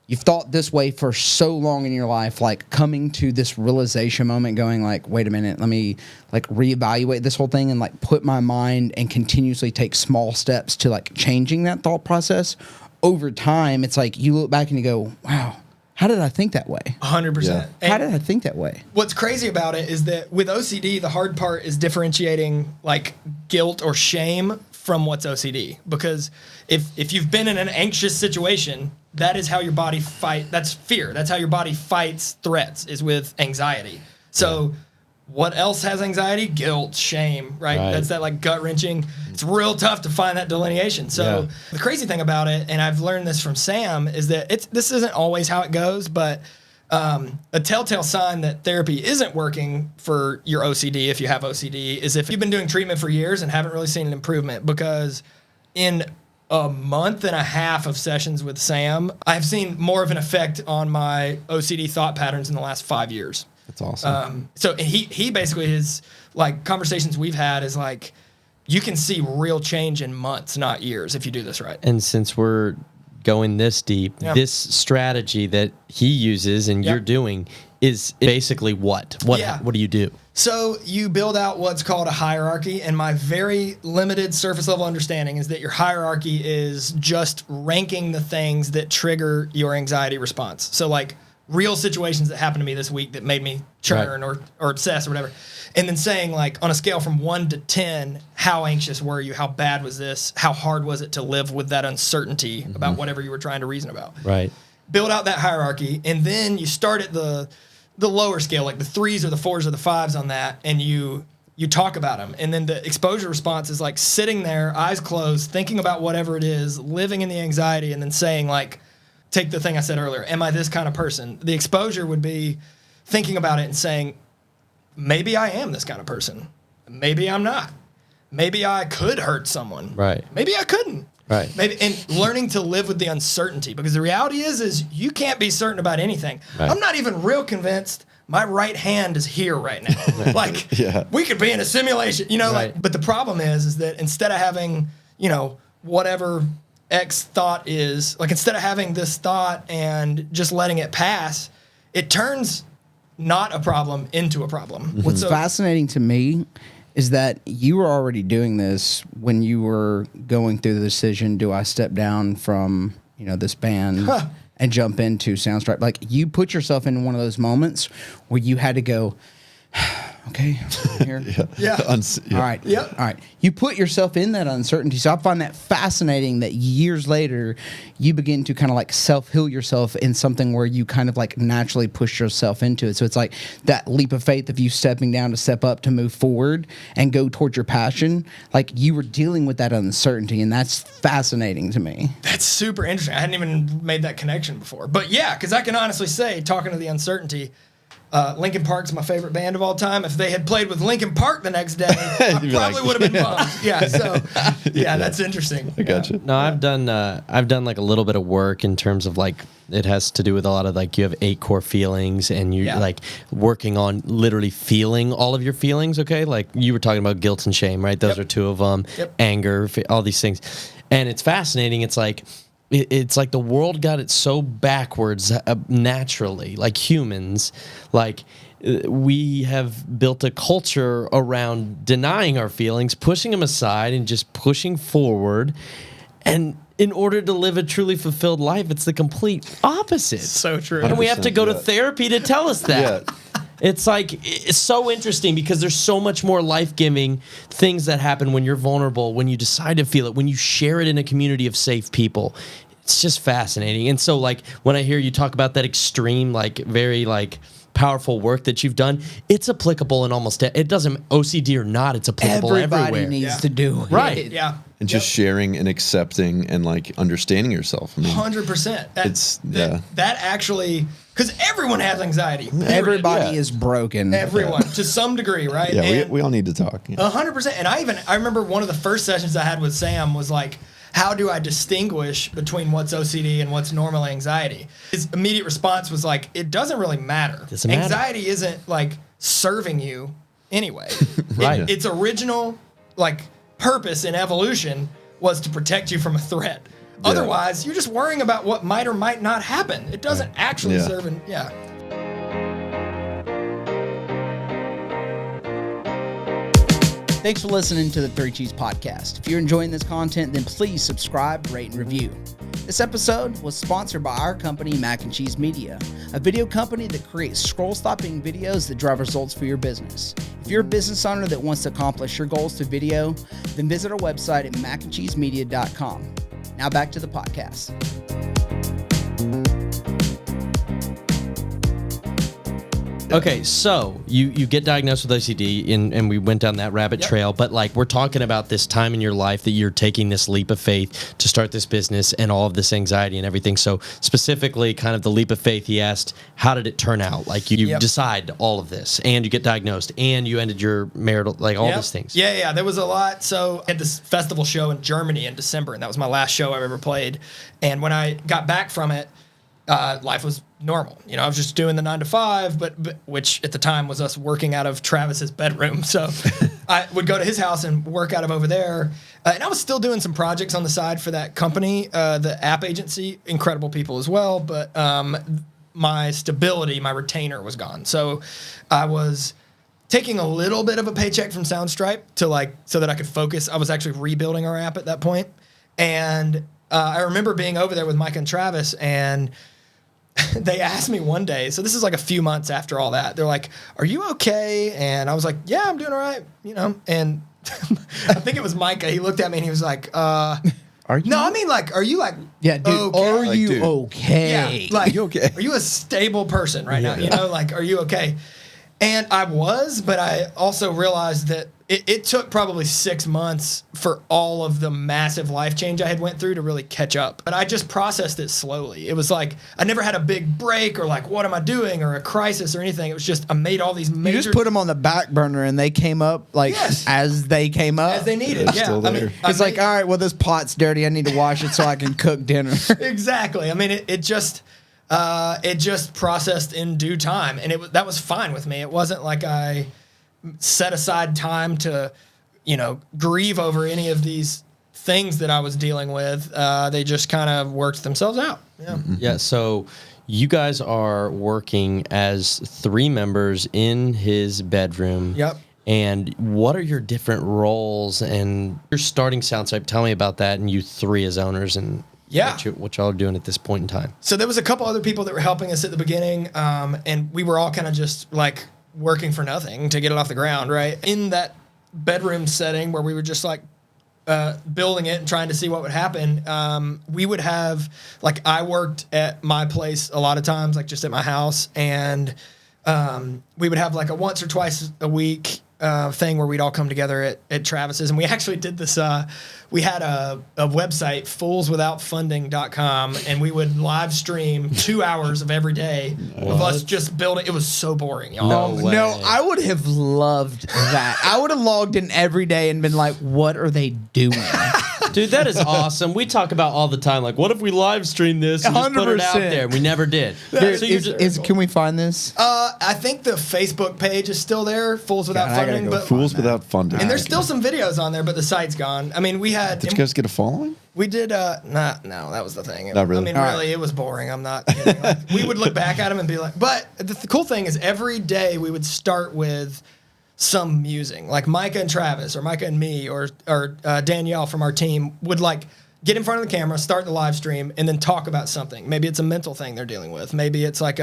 S4: you've thought this way for so long in your life, like coming to this realization moment going like, wait a minute, let me like reevaluate this whole thing and like put my mind and continuously take small steps to like changing that thought process. Over time, it's like you look back and you go, wow, how did I think that way?
S1: 100%.
S3: Yeah.
S4: How did I think that way?
S1: What's crazy about it is that with OCD, the hard part is differentiating like guilt or shame from what's OCD. Because if you've been in an anxious situation, that is how your body that's fear. That's how your body fights threats, is with anxiety. So what else has anxiety? Guilt, shame, right? That's that like gut wrenching. It's real tough to find that delineation. So the crazy thing about it, and I've learned this from Sam, is that this isn't always how it goes, but a telltale sign that therapy isn't working for your OCD, if you have OCD, is if you've been doing treatment for years and haven't really seen an improvement. Because in a month and a half of sessions with Sam, I've seen more of an effect on my OCD thought patterns in the last 5 years.
S3: That's awesome.
S1: So he basically, his like conversations we've had is like, you can see real change in months, not years, if you do this right.
S2: And since we're going this deep, this strategy that he uses and you're doing is basically what do you do?
S1: So you build out what's called a hierarchy, and my very limited surface level understanding is that your hierarchy is just ranking the things that trigger your anxiety response. So like real situations that happened to me this week that made me churn or obsess or whatever. And then saying like on a scale from 1 to 10, how anxious were you? How bad was this? How hard was it to live with that uncertainty about whatever you were trying to reason about?
S2: Right.
S1: Build out that hierarchy, and then you start at the lower scale, like the 3s or the 4s or the 5s on that, and you talk about them. And then the exposure response is like sitting there, eyes closed, thinking about whatever it is, living in the anxiety, and then saying like, take the thing I said earlier, am I this kind of person? The exposure would be thinking about it and saying, maybe I am this kind of person. Maybe I'm not. Maybe I could hurt someone.
S2: Right.
S1: Maybe I couldn't.
S2: Right.
S1: Maybe, and learning to live with the uncertainty, because the reality is you can't be certain about anything.
S2: Right.
S1: I'm not even real convinced my right hand is here right now. Like we could be in a simulation, you know, like, but the problem is that instead of having, you know, whatever X thought is, like instead of having this thought and just letting it pass, it turns not a problem into a problem.
S4: What's fascinating to me is that you were already doing this when you were going through the decision, do I step down from, you know, this band and jump into Soundstripe? Like you put yourself in one of those moments where you had to go, okay, here. All right.
S1: Yep.
S4: All right. You put yourself in that uncertainty. So I find that fascinating that years later you begin to kind of like self-heal yourself in something where you kind of like naturally push yourself into it. So it's like that leap of faith of you stepping down to step up to move forward and go towards your passion. Like you were dealing with that uncertainty, and that's fascinating to me.
S1: That's super interesting. I hadn't even made that connection before. But yeah, because I can honestly say, talking to the uncertainty, Linkin Park's my favorite band of all time. If they had played with Linkin Park the next day, I probably would have been bummed. Yeah, so that's interesting.
S3: I got you.
S2: No, I've done like a little bit of work in terms of like it has to do with a lot of like you have 8 core feelings and you're like working on literally feeling all of your feelings. Okay, like you were talking about guilt and shame, right? Those are 2 of them. Anger, all these things, and it's fascinating. It's like the world got it so backwards naturally, like humans, like we have built a culture around denying our feelings, pushing them aside, and just pushing forward. And in order to live a truly fulfilled life, it's the complete opposite.
S1: So true.
S2: And we have to go to therapy to tell us that. It's like, it's so interesting because there's so much more life-giving things that happen when you're vulnerable, when you decide to feel it, when you share it in a community of safe people. It's just fascinating. And so, like, when I hear you talk about that extreme, like, very, like, powerful work that you've done, it's applicable in almost, it doesn't, OCD or not, it's applicable
S4: Everybody
S2: everywhere.
S4: needs to do it.
S2: Right.
S1: Yeah.
S3: And just sharing and accepting and like understanding yourself. I mean,
S1: 100%.
S3: Yeah.
S1: That actually, because everyone has anxiety.
S4: Everybody is broken.
S1: Everyone to some degree, right?
S3: Yeah,
S1: And
S3: we all need to talk. Yeah.
S1: 100%. And I remember one of the first sessions I had with Sam was like, how do I distinguish between what's OCD and what's normal anxiety? His immediate response was like, it doesn't really matter.
S2: Doesn't matter.
S1: Anxiety isn't like serving you anyway.
S2: Right.
S1: Its original like purpose in evolution was to protect you from a threat. Otherwise, you're just worrying about what might or might not happen. It doesn't actually serve and
S4: Thanks for listening to the Three Cheese Podcast. If you're enjoying this content, then please subscribe, rate, and review. This episode was sponsored by our company, Mac and Cheese Media, a video company that creates scroll-stopping videos that drive results for your business. If you're a business owner that wants to accomplish your goals through video, then visit our website at macandcheesemedia.com. Now back to the podcast.
S2: Okay, so you get diagnosed with OCD, and we went down that rabbit trail, but like we're talking about this time in your life that you're taking this leap of faith to start this business and all of this anxiety and everything. So specifically kind of the leap of faith, he asked, how did it turn out? Like you decide all of this and you get diagnosed and you ended your marital, like all these things.
S1: Yeah, there was a lot. So I had this festival show in Germany in December, and that was my last show I ever played. And when I got back from it, life was normal. You know, I was just doing the 9 to 5, but which at the time was us working out of Travis's bedroom. So I would go to his house and work out of over there. And I was still doing some projects on the side for that company, the app agency, incredible people as well. But my stability, my retainer was gone. So I was taking a little bit of a paycheck from Soundstripe to so that I could focus. I was actually rebuilding our app at that point. And I remember being over there with Mike and Travis, and they asked me one day, so this is like a few months after all that, they're like, are you okay? And I was like, yeah, I'm doing all right, you know. And I think it was Micah. He looked at me and he was like, are you? No, I mean, like, are you like,
S4: yeah, dude,
S1: okay?
S4: are you
S3: dude.
S4: okay?
S1: Yeah, like,
S3: you okay?
S1: Are you a stable person right now? You know, like, are you okay? And I was, but I also realized that it took probably 6 months for all of the massive life change I had went through to really catch up. But I just processed it slowly. It was like, I never had a big break or like, what am I doing? Or a crisis or anything. It was just, I made all these major...
S4: You just put them on the back burner and they came up like as they came up.
S1: As they needed,
S3: They're
S1: yeah.
S3: still
S1: I
S3: there.
S1: mean,
S4: It's like, all right, well, this pot's dirty. I need to wash it so I can cook dinner.
S1: Exactly. I mean, it just processed in due time, and that was fine with me. It wasn't like I set aside time to, you know, grieve over any of these things that I was dealing with. They just kind of worked themselves out. Yeah.
S2: Yeah. So you guys are working as 3 members in his bedroom.
S1: Yep.
S2: And what are your different roles? And you're starting Soundstripe. Tell me about that. And you 3 as owners and what y'all are doing at this point in time.
S1: So there was a couple other people that were helping us at the beginning, and we were all kind of just like working for nothing to get it off the ground, right? In that bedroom setting where we were just like building it and trying to see what would happen, we would have, like, I worked at my place a lot of times, like just at my house, and we would have like a once or twice a week thing where we'd all come together at Travis's. And we actually did this, we had a website, foolswithoutfunding.com, and we would live stream 2 hours of every day of us just building. It was so boring, y'all.
S4: No, I would have loved that. I would have logged in every day and been like, what are they doing?
S2: Dude, that is awesome. We talk about all the time, like, what if we live stream this and just put it out
S4: 100%.
S2: there? We never did.
S4: Dude,
S2: So
S4: can we find this?
S1: I think the Facebook page is still there, Fools Without
S4: God, I gotta
S1: Funding.
S4: go
S1: But
S3: Fools Without Funding.
S1: and there's still some videos on there, but the site's gone. I mean, we had...
S3: Did you guys get a following?
S1: We did, no, that was the thing.
S3: Not really.
S1: I mean,
S3: All
S1: really, it was boring. I'm not kidding. Like, we would look back at them and be like, but the cool thing is every day we would start with some musing. Like Micah and Travis, or Micah and me, or Danielle from our team would like get in front of the camera, start the live stream, and then talk about something. Maybe it's a mental thing they're dealing with. Maybe it's like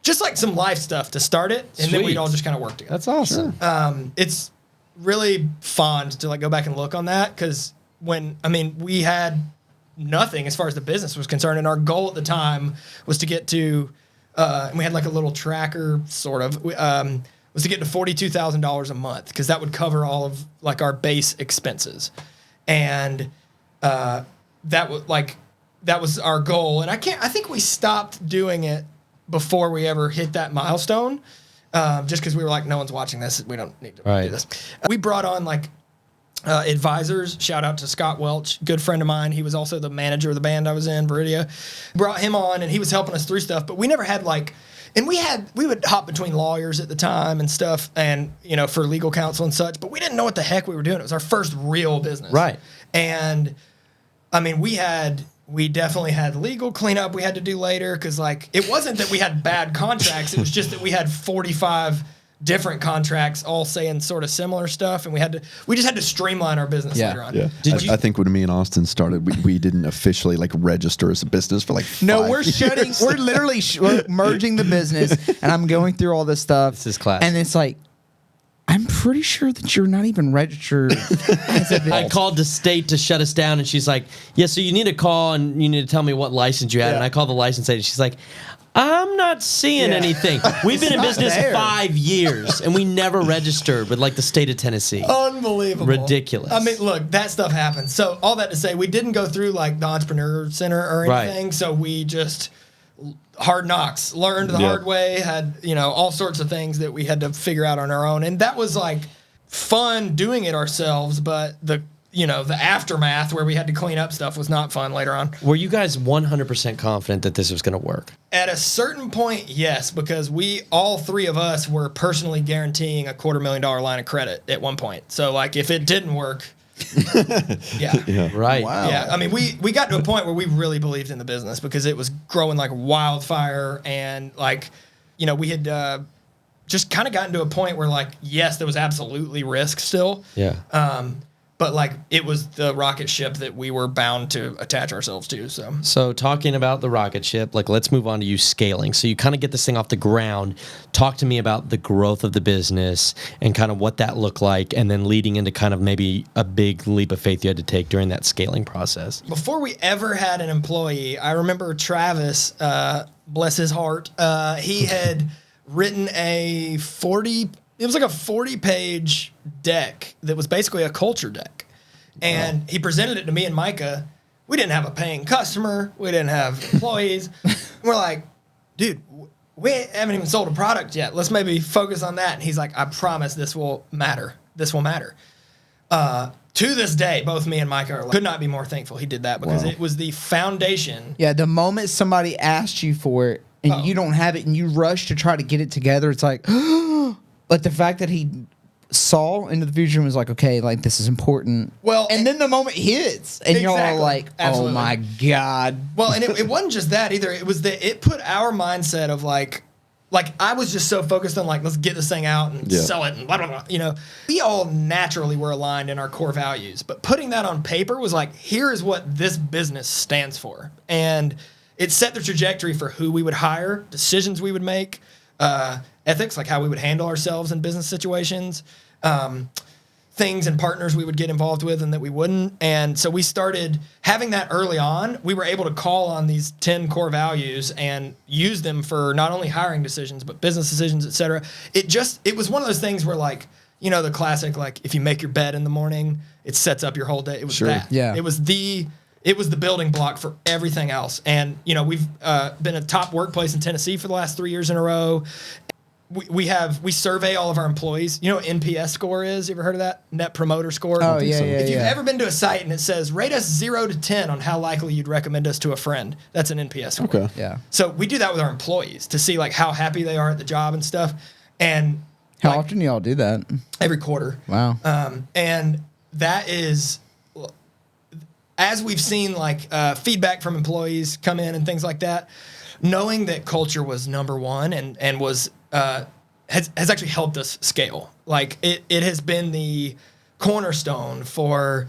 S1: just like some life stuff to start it, and then we'd all just kind of work together.
S2: That's awesome.
S1: It's really fun to like go back and look on that, because we had nothing as far as the business was concerned. And our goal at the time was to get to, and we had like a little tracker sort of, was to get to $42,000 a month, because that would cover all of like our base expenses. And that was our goal. And I think we stopped doing it before we ever hit that milestone, just because we were like, no one's watching this. We don't need to do this. We brought on like advisors. Shout out to Scott Welch, good friend of mine. He was also the manager of the band I was in, Viridia. Brought him on, and he was helping us through stuff. But we never had like, and we would hop between lawyers at the time and stuff, and for legal counsel and such. But we didn't know what the heck we were doing. It was our first real business,
S2: right?
S1: And I mean, we definitely had legal cleanup we had to do later, because like it wasn't that we had bad contracts. It was just that we had 45 different contracts all saying sort of similar stuff, and we just had to streamline our business later on.
S3: Yeah. I think when me and Austin started, we didn't officially like register as a business for like 5
S4: we're
S3: years.
S4: we're literally we're merging the business, and I'm going through all this stuff.
S2: This is classic.
S4: And it's like, I'm pretty sure that you're not even registered.
S2: I called the state to shut us down, and she's like, yeah, so you need to call and you need to tell me what license you had. And I called the license agent. She's like, I'm not seeing anything. We've been in business 5 years, and we never registered with like the state of Tennessee.
S1: Unbelievable.
S2: Ridiculous.
S1: I mean, look, that stuff happens. So all that to say, we didn't go through like the Entrepreneur Center or anything.
S2: Right.
S1: So we just hard knocks, learned the hard way, had, all sorts of things that we had to figure out on our own. And that was like fun doing it ourselves, but the aftermath where we had to clean up stuff was not fun later on.
S2: Were you guys 100% confident that this was going to work?
S1: At a certain point, yes, because all three of us were personally guaranteeing a $250,000 line of credit at one point. So like if it didn't work, yeah.
S2: Right.
S4: Wow.
S1: Yeah, I mean, we got to a point where we really believed in the business because it was growing like wildfire, and like, we had just kind of gotten to a point where like, yes, there was absolutely risk still.
S2: Yeah.
S1: But like it was the rocket ship that we were bound to attach ourselves to.
S2: So talking about the rocket ship, like let's move on to you scaling. So you kind of get this thing off the ground. Talk to me about the growth of the business and kind of what that looked like, and then leading into kind of maybe a big leap of faith you had to take during that scaling process.
S1: Before we ever had an employee, I remember Travis, bless his heart, he had written a 40-page deck that was basically a culture deck. And he presented it to me and Micah. We didn't have a paying customer. We didn't have employees. We're like, dude, we haven't even sold a product yet. Let's maybe focus on that. And he's like, I promise this will matter. This will matter. To this day, both me and Micah could not be more thankful he did that, because it was the foundation.
S4: Yeah, the moment somebody asked you for it and you don't have it and you rush to try to get it together, it's like, but the fact that he saw into the future and was like, okay, like this is important.
S1: Well,
S4: and then the moment hits and you're all like,
S1: absolutely.
S4: Oh my God.
S1: Well, and it wasn't just that either. It was that it put our mindset of like I was just so focused on like, let's get this thing out and sell it and blah, blah, blah. We all naturally were aligned in our core values, but putting that on paper was like, here is what this business stands for. And it set the trajectory for who we would hire, decisions we would make, ethics, like how we would handle ourselves in business situations, things and partners we would get involved with and that we wouldn't. And so we started having that early on. We were able to call on these 10 core values and use them for not only hiring decisions, but business decisions, et cetera. It was one of those things where like, the classic, like if you make your bed in the morning, it sets up your whole day. It was that.
S4: Yeah.
S1: It was the building block for everything else. And, we've been a top workplace in Tennessee for the last 3 years in a row. We survey all of our employees. You know what NPS score is? You ever heard of that? Net Promoter Score?
S4: Oh, yeah,
S1: If you've ever been to a site and it says, rate us 0 to 10 on how likely you'd recommend us to a friend, that's an NPS score.
S3: Okay.
S4: Yeah.
S1: So we do that with our employees to see like how happy they are at the job and stuff. And
S4: How often do y'all do that?
S1: every quarter.
S4: Wow.
S1: And that is, as we've seen like feedback from employees come in and things like that, knowing that culture was number one and was has actually helped us scale. Like it has been the cornerstone for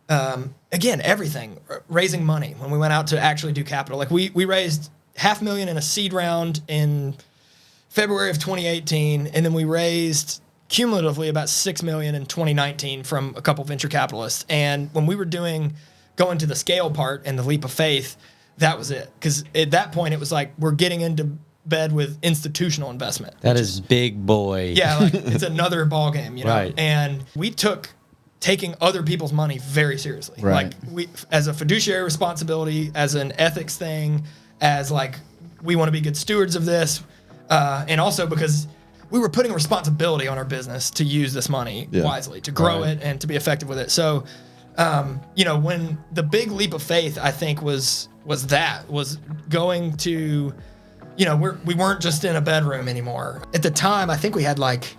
S1: again everything, raising money. When we went out to actually do capital, like we raised $500,000 in a seed round in February of 2018, and then we raised cumulatively about $6 million in 2019 from a couple venture capitalists. And when we were doing going to the scale part and the leap of faith, that was it. Because at that point, it was like we're getting into bed with institutional investment.
S2: That is big boy.
S1: Yeah, like it's another ball game, you know.
S2: Right.
S1: And we took taking other people's money very seriously.
S3: Right.
S1: Like we, as a fiduciary responsibility, as an ethics thing, as like we want to be good stewards of this, and also because we were putting responsibility on our business to use this money wisely, to grow it and to be effective with it. So, when the big leap of faith, I think was going to, we weren't just in a bedroom anymore. At the time, I think we had like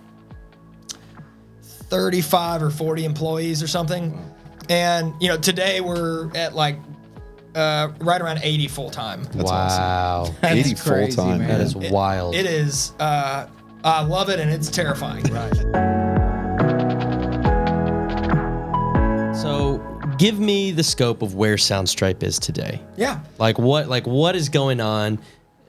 S1: 35 or 40 employees or something. And, today we're at like right around 80 full time.
S3: That's
S2: wow.
S3: awesome.
S4: That's
S3: 80
S4: crazy,
S3: full time.
S4: man.
S2: That is wild.
S1: It is. I love it, and it's terrifying.
S2: Right. So, give me the scope of where Soundstripe is today.
S1: Yeah.
S2: Like what is going on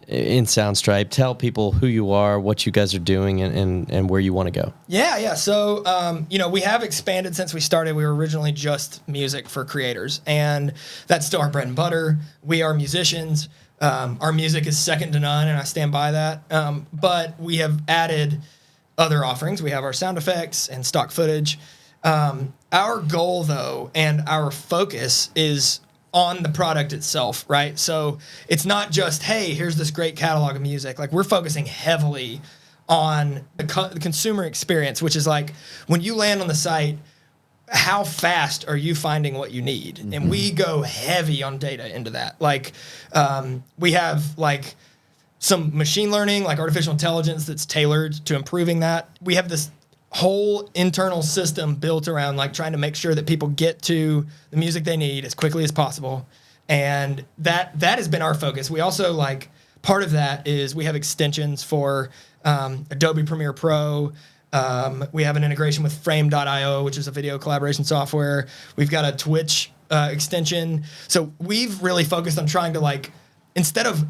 S2: in Soundstripe? Tell people who you are, what you guys are doing, and where you want to go.
S1: Yeah. So, we have expanded since we started. We were originally just music for creators, and that's still our bread and butter. We are musicians. Our music is second to none, and I stand by that. But we have added other offerings. We have our sound effects and stock footage. Our goal, though, and our focus is on the product itself, right? So it's not just, hey, here's this great catalog of music. Like, we're focusing heavily on the consumer experience, which is like when you land on the site, how fast are you finding what you need? Mm-hmm. And we go heavy on data into that. Like, we have like some machine learning, like artificial intelligence that's tailored to improving that. We have this whole internal system built around like trying to make sure that people get to the music they need as quickly as possible. And that has been our focus. We also like, part of that is we have extensions for Adobe Premiere Pro. We have an integration with Frame.io, which is a video collaboration software. We've got a Twitch extension. So we've really focused on trying to like, instead of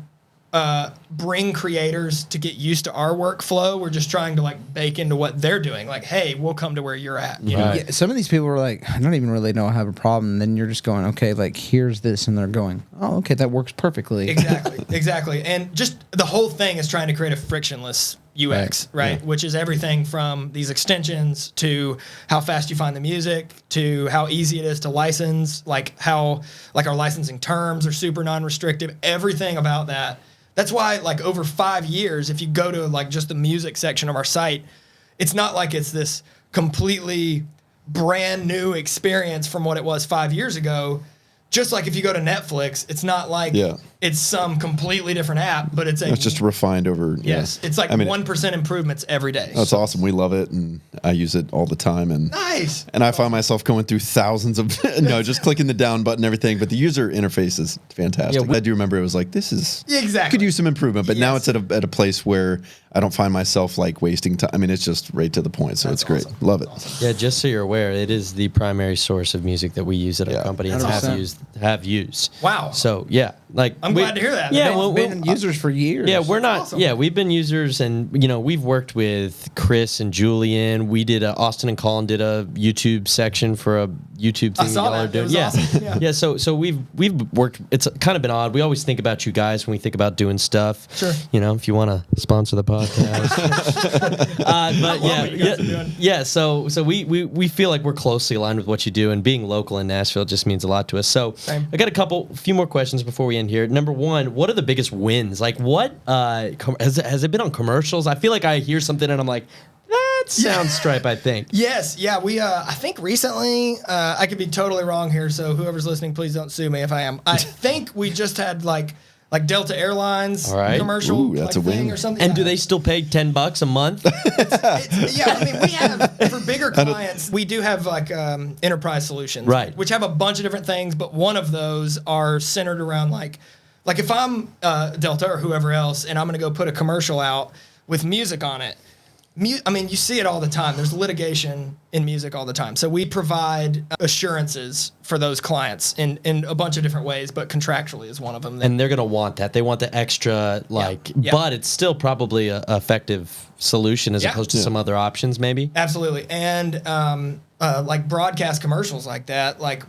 S1: bring creators to get used to our workflow, we're just trying to like bake into what they're doing. Like, hey, we'll come to where you're at. You know?
S4: Yeah, some of these people are like, I don't even really know I have a problem. And then you're just going, okay, like here's this, and they're going, oh, okay, that works perfectly.
S1: Exactly. And just the whole thing is trying to create a frictionless UX, right? Yeah. Which is everything from these extensions to how fast you find the music to how easy it is to license, like how like our licensing terms are super non-restrictive, everything about that. That's why, like, over 5 years, if you go to, like, just the music section of our site, it's not like it's this completely brand new experience from what it was 5 years ago. Just like if you go to Netflix, it's not like it's some completely different app, but it's
S3: just refined over.
S1: Yes. It's like 1% improvements every day.
S3: That's awesome. We love it, and I use it all the time. And
S1: nice.
S3: And I find myself going through thousands of just clicking the down button and everything. But the user interface is fantastic. Yeah, I do remember it was like, this is could use some improvement. But now it's at a place where I don't find myself like wasting time. I mean, it's just right to the point. So it's great.
S1: Awesome.
S3: Love it.
S2: Awesome. Yeah, just so you're aware, it is the primary source of music that we use at our company and have used.
S1: Wow.
S2: So yeah, like
S1: I'm glad to hear that.
S2: Yeah,
S4: we've been users for years.
S2: Yeah, we're not.
S1: Awesome.
S2: Yeah, we've been users, and we've worked with Chris and Julian. We did Austin and Colin did a YouTube section for a YouTube thing
S1: I saw
S2: y'all
S1: that.
S2: are doing.
S1: It was awesome.
S2: Yeah. So we've worked. It's kind of been odd. We always think about you guys when we think about doing stuff.
S1: Sure.
S2: If you want to sponsor the podcast. So we feel like we're closely aligned with what you do, and being local in Nashville just means a lot to us. So
S1: Same.
S2: I got a few more questions before we end here. Number one, what are the biggest wins? Like, what has it been on commercials? I feel like I hear something and I'm like, that Soundstripe, I think.
S1: Yes. Yeah. We, I think recently, I could be totally wrong here. So whoever's listening, please don't sue me if I am. I think we just had like Delta Airlines commercial.
S3: Ooh, that's a
S1: thing
S3: win.
S1: or something.
S2: And do they still pay $10 a month?
S1: I mean, we have, for bigger clients, we do have like enterprise solutions.
S2: Right.
S1: Which have a bunch of different things, but one of those are centered around like if I'm Delta or whoever else, and I'm going to go put a commercial out with music on it, I mean, you see it all the time. There's litigation in music all the time. So we provide assurances for those clients in a bunch of different ways, but contractually is one of them.
S2: And they're going to want that. They want the extra, but it's still probably a effective solution as opposed to some other options maybe.
S1: Absolutely. And like broadcast commercials like that, like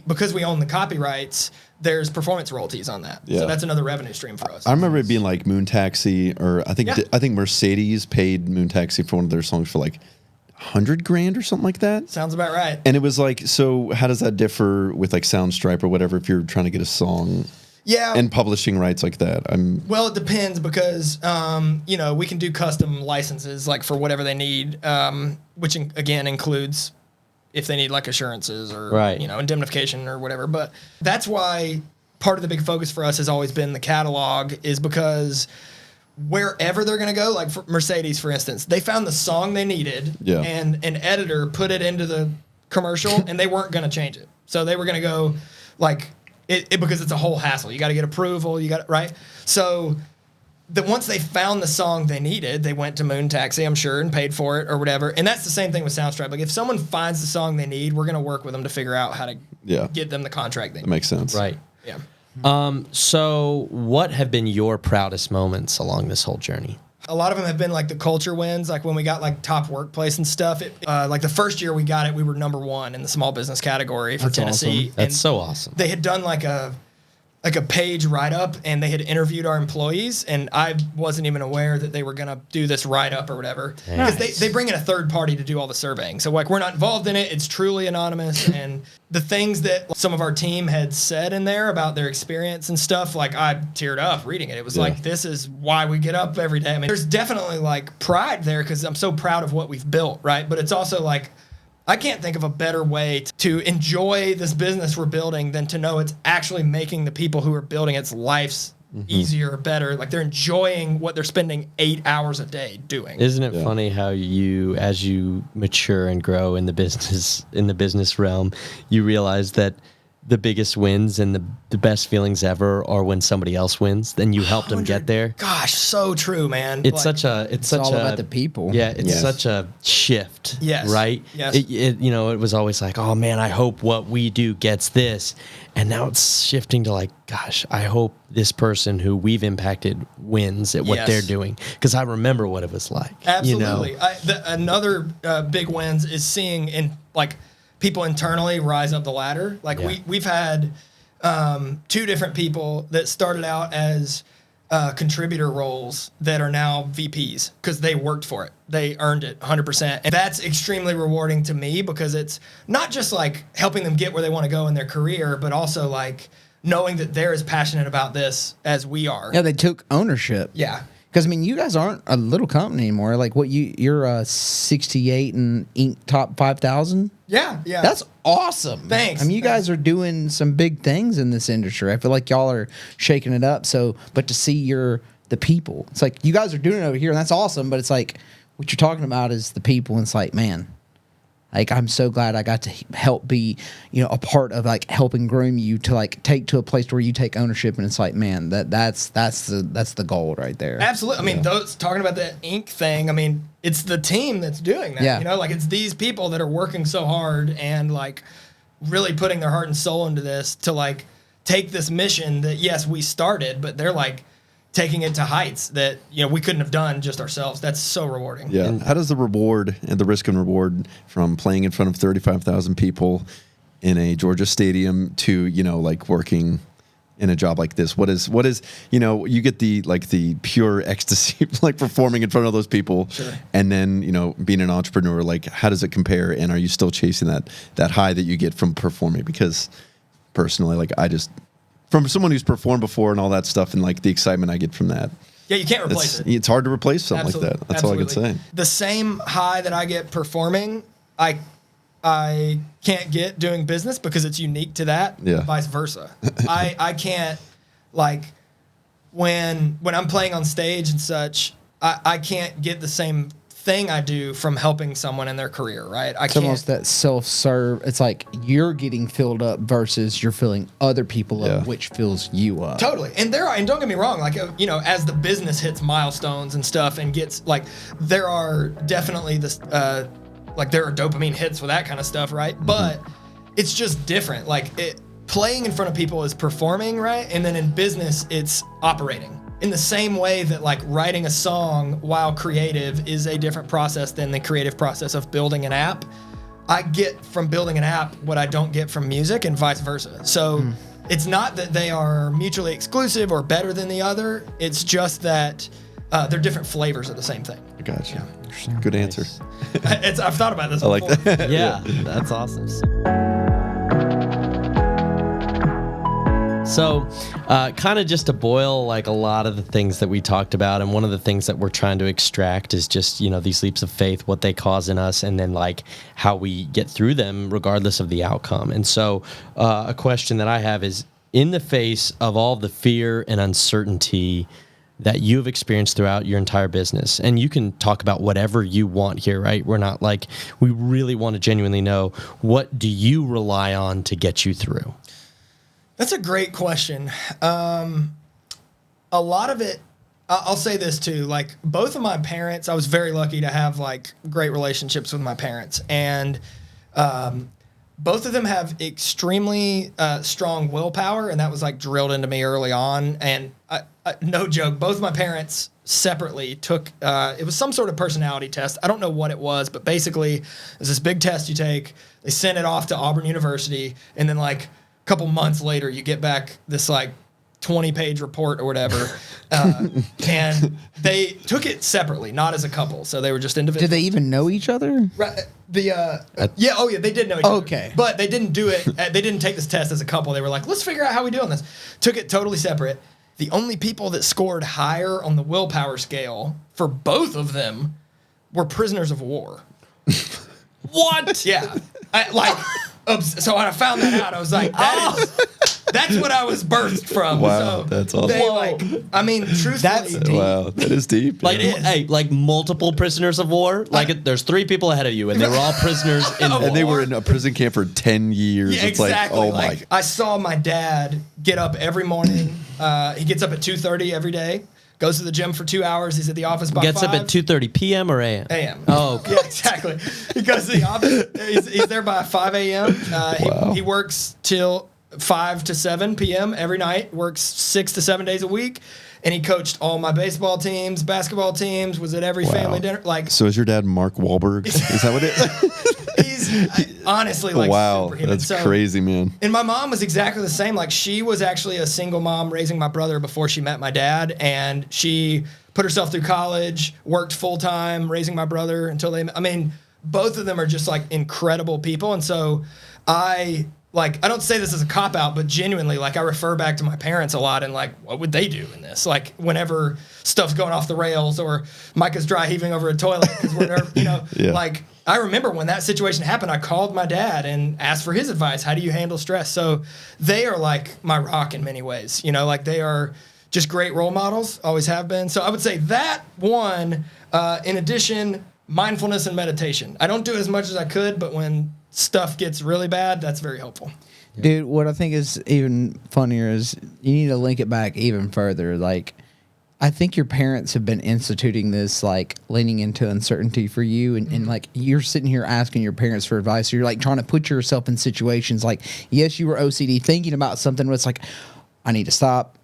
S1: because we own the copyrights, there's performance royalties on that.
S3: Yeah.
S1: So that's another revenue stream for us.
S3: I remember it being like Moon Taxi, or I think Mercedes paid Moon Taxi for one of their songs for like $100,000 or something like that.
S1: Sounds about right.
S3: And it was like, so how does that differ with like Soundstripe or whatever if you're trying to get a song?
S1: Yeah.
S3: And publishing rights like that.
S1: Well, it depends because, we can do custom licenses like for whatever they need, which again includes if they need like assurances or, indemnification or whatever. But that's why part of the big focus for us has always been the catalog, is because wherever they're going to go, like for Mercedes, for instance, they found the song they needed and an editor put it into the commercial and they weren't going to change it. So they were going to go like it because it's a whole hassle. You got to get approval. Right. So once they found the song they needed, they went to Moon Taxi, I'm sure, and paid for it or whatever. And that's the same thing with Soundstripe. Like if someone finds the song they need, we're going to work with them to figure out how to get them the contract they need.
S3: That makes sense.
S2: Right.
S1: Yeah.
S2: So what have been your proudest moments along this whole journey?
S1: A lot of them have been like the culture wins, like when we got like top workplace and stuff. Like the first year we got it, we were number 1 in the small business category for Tennessee.
S2: Awesome. That's so awesome.
S1: They had done like a page write-up, and they had interviewed our employees, and I wasn't even aware that they were going to do this write-up or whatever. Because they bring in a third party to do all the surveying. So, like, we're not involved in it. It's truly anonymous. And the things that some of our team had said in there about their experience and stuff, like, I teared up reading it. It was like, this is why we get up every day. I mean, there's definitely, like, pride there because I'm so proud of what we've built, right? But it's also, like, I can't think of a better way to enjoy this business we're building than to know it's actually making the people who are building its lives easier, better. Like they're enjoying what they're spending 8 hours a day doing.
S2: Isn't it funny how as you mature and grow in the business realm, you realize that the biggest wins and the best feelings ever are when somebody else wins. Then you help them get there.
S1: Gosh, so true, man.
S2: It's all
S4: about the people.
S2: Yeah, it's such a shift.
S1: Yes.
S2: Right.
S1: Yes.
S2: It was always like, oh man, I hope what we do gets this, and now it's shifting to like, gosh, I hope this person who we've impacted wins at what they're doing, because I remember what it was like.
S1: Absolutely. Another big wins is seeing people internally rise up the ladder. Like we've had 2 different people that started out as contributor roles that are now VPs because they worked for it. They earned it 100%. And that's extremely rewarding to me because it's not just like helping them get where they want to go in their career, but also like knowing that they're as passionate about this as we are.
S4: Yeah, they took ownership.
S1: Yeah.
S4: Because, I mean, you guys aren't a little company anymore. Like, you're 68 and Inc. top 5,000?
S1: Yeah.
S4: That's awesome.
S1: Thanks.
S4: I mean, you guys are doing some big things in this industry. I feel like y'all are shaking it up. But to see the people, it's like you guys are doing it over here, and that's awesome. But it's like what you're talking about is the people, and it's like, man, like I'm so glad I got to help be, a part of like helping groom you to like take to a place where you take ownership, and it's like, man, that's the goal right there.
S1: Absolutely. I mean, talking about the Inc. thing, I mean, it's the team that's doing that.
S4: Yeah.
S1: Like it's these people that are working so hard and like really putting their heart and soul into this to like take this mission that yes, we started, but they're like taking it to heights that we couldn't have done just ourselves. That's so rewarding.
S3: Yeah. And how does the reward and the risk and reward from playing in front of 35,000 people in a Georgia stadium to like working in a job like this? What is you get the pure ecstasy like performing in front of those people,
S1: sure.
S3: And then being an entrepreneur, like how does it compare? And are you still chasing that high that you get from performing? Because personally, like from someone who's performed before and all that stuff, and like the excitement I get from that.
S1: Yeah, you can't replace it.
S3: It's hard to replace something
S1: Absolutely.
S3: like that. That's
S1: Absolutely.
S3: all I can say.
S1: The same high that I get performing, I can't get doing business because it's unique to that.
S3: Yeah.
S1: Vice versa. I can't like when I'm playing on stage and such, I can't get the same thing I do from helping someone in their career, right?
S4: It's almost that self-serve. It's like you're getting filled up versus you're filling other people up, which fills you up.
S1: Totally. And don't get me wrong, like, as the business hits milestones and stuff and gets like, there are definitely this, like there are dopamine hits for that kind of stuff, right? Mm-hmm. But it's just different. Like playing in front of people is performing, right? And then in business, it's operating. In the same way that like writing a song while creative is a different process than the creative process of building an app, I get from building an app what I don't get from music and vice versa. So it's not that they are mutually exclusive or better than the other. It's just that they're different flavors of the same thing.
S3: Gotcha. Yeah. Good answer.
S1: I've thought about this
S3: I
S1: before.
S3: like that.
S2: Yeah, that's awesome. So, kind of just to boil like a lot of the things that we talked about, and one of the things that we're trying to extract is just, you know, these leaps of faith, what they cause in us, and then like how we get through them regardless of the outcome. And so, a question that I have is, in the face of all the fear and uncertainty that you've experienced throughout your entire business, and you can talk about whatever you want here, right? We're not like, we really want to genuinely know, what do you rely on to get you through?
S1: That's a great question. A lot of it, I'll say this too, like both of my parents, I was very lucky to have like great relationships with my parents, and both of them have extremely strong willpower, and that was like drilled into me early on. And no joke, both my parents separately took, it was some sort of personality test. I don't know what it was, but basically there's this big test you take. They sent it off to Auburn University, and then like couple months later you get back this like 20-page report or whatever, and they took it separately, not as a couple, so they were just individuals.
S4: Did they even know each other?
S1: Right. They did know each other.
S4: Okay.
S1: But they didn't do it, they didn't take this test as a couple. They were like, let's figure out how we do on this. Took it totally separate. The only people that scored higher on the willpower scale for both of them were prisoners of war.
S2: What?
S1: Yeah. So when I found that out, I was like, that's what I was birthed from.
S3: Wow,
S1: so
S3: that's awesome.
S1: They truthfully.
S3: Wow, that is deep.
S2: Like,
S1: It is.
S2: hey, like multiple prisoners of war? Like, there's 3 people ahead of you, and they were all prisoners in war.
S3: And they were in a prison camp for 10 years.
S1: Yeah,
S3: it's
S1: exactly.
S3: like, oh my.
S1: I saw my dad get up every morning. He gets up at 2:30 every day. Goes to the gym for 2 hours. He's at the office by 5.
S2: Gets up at 2:30 p.m. or a.m.?
S1: A.m.
S2: Oh, okay.
S1: Yeah, exactly. He goes to the office. He's there by 5 a.m.
S3: Wow.
S1: He works till 5 to 7 p.m. every night, works 6 to 7 days a week. And he coached all my baseball teams, basketball teams, was at every family dinner. Like,
S3: so is your dad Mark Wahlberg? Is that what it is?
S1: he's honestly like
S3: wow,
S1: superhuman.
S3: that's crazy, man.
S1: And my mom was exactly the same. Like, she was actually a single mom raising my brother before she met my dad. And she put herself through college, worked full time raising my brother until both of them are just like incredible people. And so I don't say this as a cop out, but genuinely, like, I refer back to my parents a lot and like, what would they do in this? Like, whenever stuff's going off the rails or Micah's dry heaving over a toilet because we're nervous,
S3: Yeah.
S1: like, I remember when that situation happened, I called my dad and asked for his advice. How do you handle stress? So they are like my rock in many ways, like they are just great role models, always have been. So I would say that one, in addition, mindfulness and meditation. I don't do it as much as I could, but when stuff gets really bad, that's very helpful.
S4: Dude, what I think is even funnier is you need to link it back even further. Like, I think your parents have been instituting this, like, leaning into uncertainty for you. And like, you're sitting here asking your parents for advice. So you're, like, trying to put yourself in situations like, yes, you were OCD thinking about something, but it's like, I need to stop.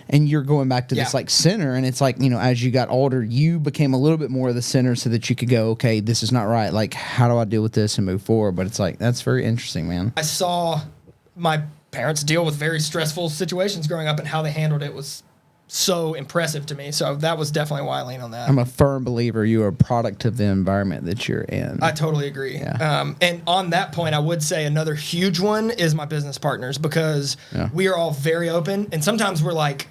S4: And you're going back to this, like, center. And it's like, as you got older, you became a little bit more of the center so that you could go, okay, this is not right. Like, how do I deal with this and move forward? But it's like, that's very interesting, man.
S1: I saw my parents deal with very stressful situations growing up, and how they handled it was so impressive to me. So that was definitely why I lean on that.
S4: I'm a firm believer you are a product of the environment that you're in.
S1: I totally agree.
S4: Yeah.
S1: And on that point, I would say another huge one is my business partners, because we are all very open, and sometimes we're like,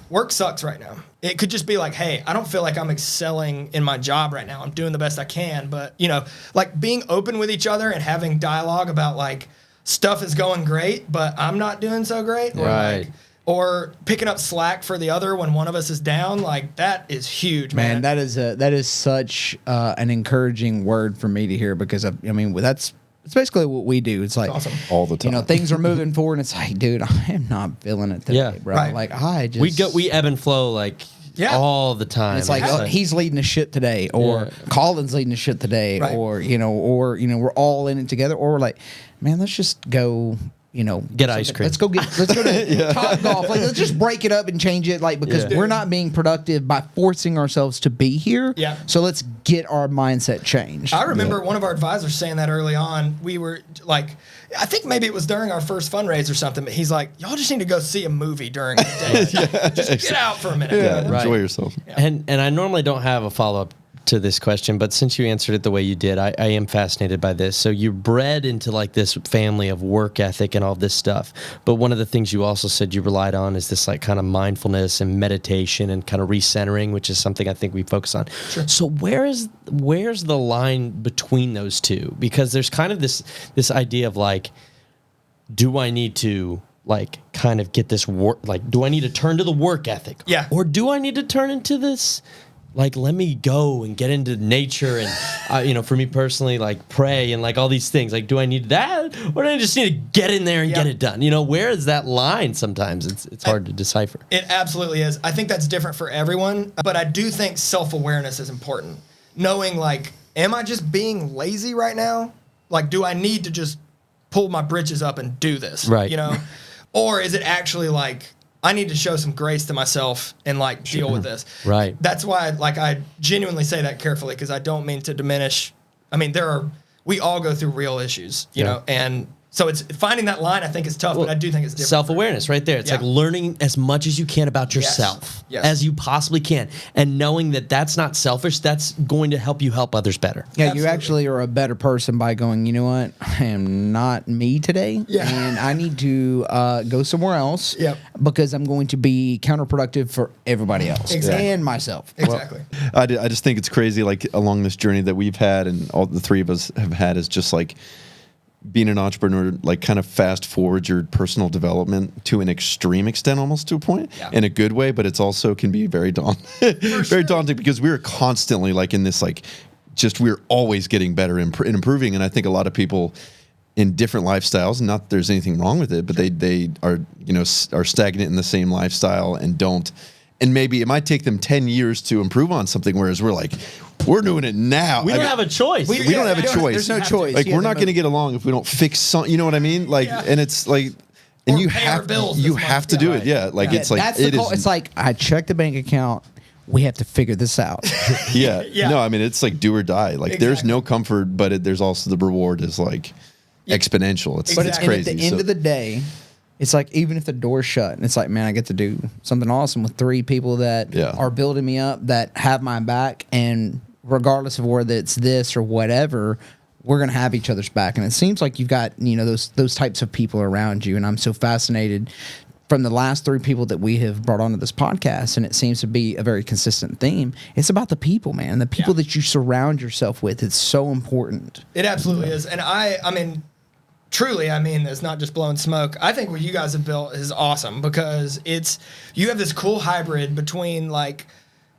S1: work sucks right now. It could just be like, hey, I don't feel like I'm excelling in my job right now. I'm doing the best I can. But, like, being open with each other and having dialogue about, like, stuff is going great, but I'm not doing so great.
S2: Right.
S1: Or picking up slack for the other when one of us is down, like, that is huge, man.
S4: That is such an encouraging word for me to hear, because it's basically what we do. It's like,
S1: awesome.
S3: All the time.
S4: Things are moving forward, and it's like, dude, I am not feeling it today, bro.
S1: Right.
S4: Like, I just
S2: We ebb and flow like all the time.
S4: It's like, he's leading the ship today, or Colin's leading the ship today,
S1: Right.
S4: or we're all in it together, or like, man, let's just go.
S2: get ice cream.
S4: Let's go to Topgolf. Like, let's just break it up and change it. Like, because we're not being productive by forcing ourselves to be here.
S1: Yeah.
S4: So let's get our mindset changed.
S1: I remember one of our advisors saying that early on. We were like, I think maybe it was during our first fundraiser or something, but he's like, y'all just need to go see a movie during the day. Just get out for a minute.
S3: Yeah, enjoy yourself.
S2: Yeah. And I normally don't have a follow-up to this question, but since you answered it the way you did, I am fascinated by this. So you're bred into like this family of work ethic and all this stuff. But one of the things you also said you relied on is this like kind of mindfulness and meditation and kind of recentering, which is something I think we focus on. Sure. So where's the line between those two? Because there's kind of this idea of like, do I need to like kind of get this work, like, do I need to turn to the work ethic?
S1: Yeah.
S2: Or do I need to turn into this, like, let me go and get into nature and, for me personally, like, pray and, like, all these things. Like, do I need that? Or do I just need to get in there and get it done? Where is that line sometimes? It's hard to decipher.
S1: It absolutely is. I think that's different for everyone. But I do think self-awareness is important. Knowing, like, am I just being lazy right now? Like, do I need to just pull my britches up and do this?
S2: Right.
S1: Or is it actually, like, I need to show some grace to myself and like deal with this.
S2: Right.
S1: That's why I genuinely say that carefully, because I don't mean to diminish. I mean, we all go through real issues, you know, and so it's finding that line I think is tough, but I do think it's different.
S2: Self-awareness right there. It's like learning as much as you can about yourself as you possibly can, and knowing that that's not selfish, that's going to help you help others better.
S4: Yeah,
S1: Absolutely.
S4: you actually are a better person by going, you know what, I am not me today, and I need to go somewhere else because I'm going to be counterproductive for everybody else and myself.
S1: Exactly.
S3: I just think it's crazy, like, along this journey that we've had and all the three of us have had, is just like, being an entrepreneur, like, kind of fast forward your personal development to an extreme extent, almost to a point, in a good way, but it's also can be very daunting because we're constantly like in this, like, just we're always getting better and improving. And I think a lot of people in different lifestyles, not that there's anything wrong with it, but they are, are stagnant in the same lifestyle and don't. And maybe it might take them 10 years to improve on something, whereas we're doing it now.
S2: We don't have a choice.
S3: We don't have a choice.
S4: There's no choice.
S3: Like, we're not going to get along if we don't fix something. You know what I mean? Like, and it's like, and you have to do it. Yeah. Like, it's like,
S4: it's like, I checked the bank account. We have to figure this out.
S3: No, I mean, it's like do or die. Like, there's no comfort, but there's also the reward is like exponential. It's crazy.
S4: At the end of the day, it's like, even if the door's shut, and it's like, man, I get to do something awesome with three people that are building me up, that have my back, and regardless of whether it's this or whatever, we're going to have each other's back. And it seems like you've got, those types of people around you. And I'm so fascinated from the last three people that we have brought onto this podcast, and it seems to be a very consistent theme. It's about the people, man. The people that you surround yourself with. It's so important.
S1: It absolutely is. And I mean, truly, it's not just blowing smoke. I think what you guys have built is awesome, because you have this cool hybrid between, like,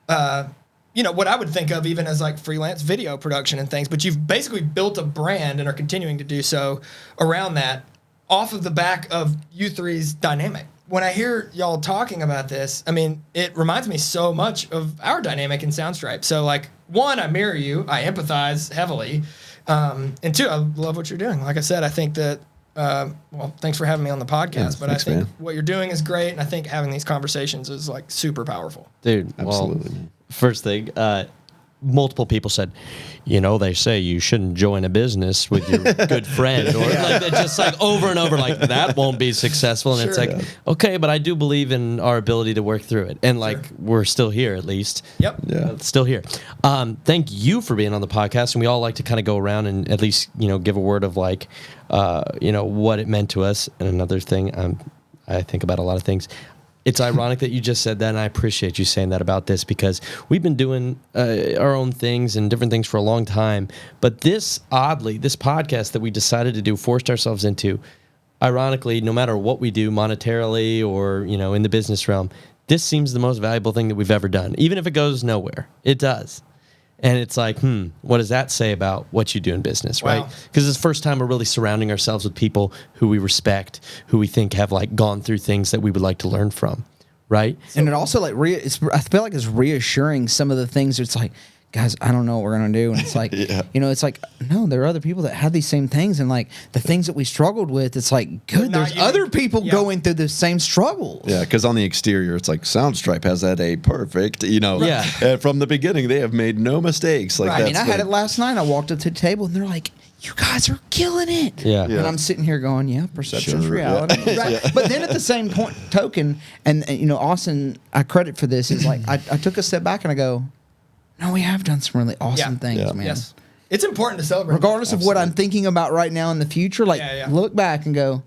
S1: what I would think of even as like freelance video production and things, but you've basically built a brand and are continuing to do so around that off of the back of you three's dynamic. When I hear y'all talking about this, it reminds me so much of our dynamic in Soundstripe. So, like, one, I mirror you, I empathize heavily. And two, I love what you're doing. Like I said, I think that, thanks for having me on the podcast, but I think what you're doing is great. And I think having these conversations is like super powerful.
S2: Dude, absolutely. Well, first thing, multiple people said, they say you shouldn't join a business with your good friend, or like just like over and over, like that won't be successful. And it's like, okay, but I do believe in our ability to work through it. And like, we're still here at least.
S1: Yep.
S3: Yeah.
S2: Still here. Thank you for being on the podcast. And we all like to kind of go around and at least, give a word of like, what it meant to us. And another thing, I think about a lot of things. It's ironic that you just said that, and I appreciate you saying that about this, because we've been doing our own things and different things for a long time. But this podcast that we decided to do, forced ourselves into, ironically, no matter what we do monetarily or, in the business realm, this seems the most valuable thing that we've ever done. Even if it goes nowhere, it does. And it's like, what does that say about what you do in business, right? Because it's the first time we're really surrounding ourselves with people who we respect, who we think have like gone through things that we would like to learn from, right?
S4: And it also like I feel like it's reassuring some of the things. It's like, guys, I don't know what we're going to do. And it's like, it's like, no, there are other people that have these same things. And like the things that we struggled with, it's like, good, there's other people going through the same struggles.
S3: Yeah, because on the exterior, it's like Soundstripe has that a perfect, from the beginning, they have made no mistakes. Like,
S4: I mean, I had it last night. I walked up to the table and they're like, you guys are killing it.
S2: Yeah.
S4: And I'm sitting here going, perception's reality. Yeah. Right. But then at the same token, and Austin, I credit for this, is like, I took a step back and I go, no, we have done some really awesome things, man.
S1: Yes. It's important to celebrate.
S4: Regardless of what I'm thinking about right now in the future, like look back and go,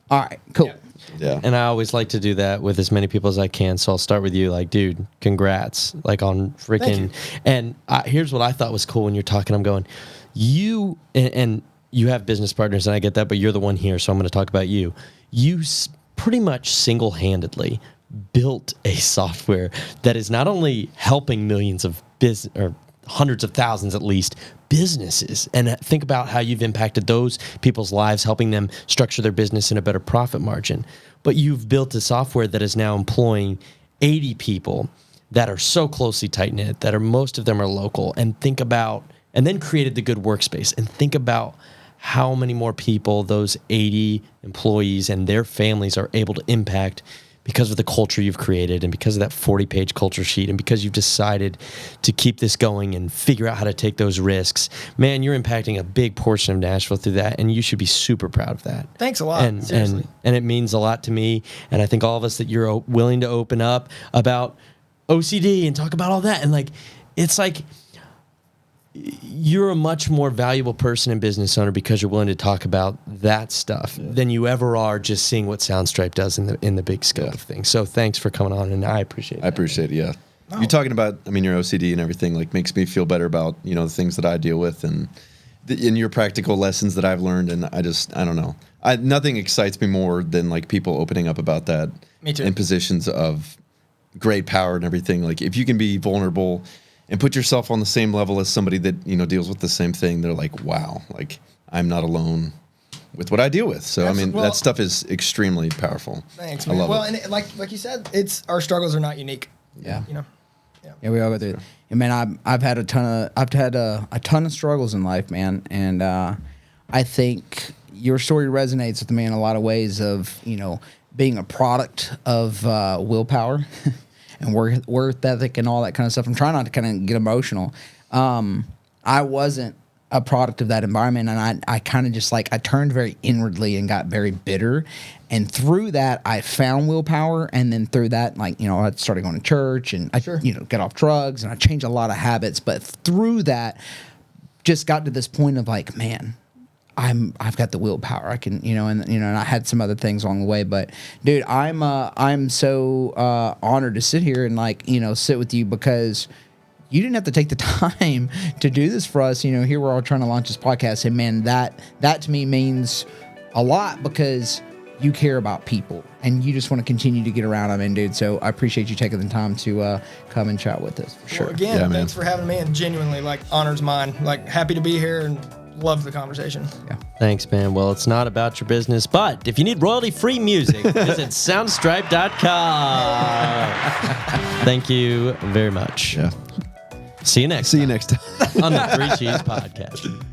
S4: all right, cool.
S3: Yeah.
S2: And I always like to do that with as many people as I can. So I'll start with you, like, dude, congrats, like on freaking. And here's what I thought was cool when you're talking. I'm going, you and you have business partners, and I get that, but you're the one here, so I'm going to talk about you. You pretty much single-handedly built a software that is not only helping millions of or hundreds of thousands at least businesses, and think about how you've impacted those people's lives, helping them structure their business in a better profit margin. But you've built a software that is now employing 80 people that are so closely tight-knit, that most of them are local, and then created the good workspace, and think about how many more people those 80 employees and their families are able to impact because of the culture you've created and because of that 40-page culture sheet and because you've decided to keep this going and figure out how to take those risks. Man, you're impacting a big portion of Nashville through that, and you should be super proud of that.
S1: Thanks a lot, seriously.
S2: And it means a lot to me, and I think all of us that you're willing to open up about OCD and talk about all that. And like, it's like, you're a much more valuable person and business owner because you're willing to talk about that stuff than you ever are just seeing what Soundstripe does in the big scope of things. So thanks for coming on, and I appreciate it.
S3: I appreciate it, yeah. Oh. You're talking about, your OCD and everything, like, makes me feel better about, the things that I deal with and in your practical lessons that I've learned, and I don't know. Nothing excites me more than, like, people opening up about that.
S1: Me too.
S3: In positions of great power and everything. Like, if you can be vulnerable and put yourself on the same level as somebody that, deals with the same thing, they're like, wow, like, I'm not alone with what I deal with. So, that stuff is extremely powerful.
S1: Thanks, man. I love it. And like you said, our struggles are not unique.
S4: Yeah. Yeah, we all go through it. And man, I've had a ton of struggles in life, man. And I think your story resonates with me in a lot of ways of, being a product of willpower. And work ethic and all that kind of stuff. I'm trying not to kind of get emotional. I wasn't a product of that environment, and I kind of just I turned very inwardly and got very bitter. And through that, I found willpower, and then through that, I started going to church, and I got off drugs, and I changed a lot of habits. But through that, just got to this point of man, I've got the willpower. I can, and I had some other things along the way, but dude, I'm so honored to sit here and sit with you because you didn't have to take the time to do this for us. Here we're all trying to launch this podcast, and man, that to me means a lot because you care about people and you just want to continue to get around them. And dude, so I appreciate you taking the time to come and chat with us for sure.
S1: Well, again, thanks for having me, and genuinely honors mine. Happy to be here and love the conversation.
S4: Yeah.
S2: Thanks, man. Well, it's not about your business, but if you need royalty-free music, visit soundstripe.com. Thank you very much.
S3: Yeah.
S2: See you next
S3: time
S2: on the Three Cheese Podcast.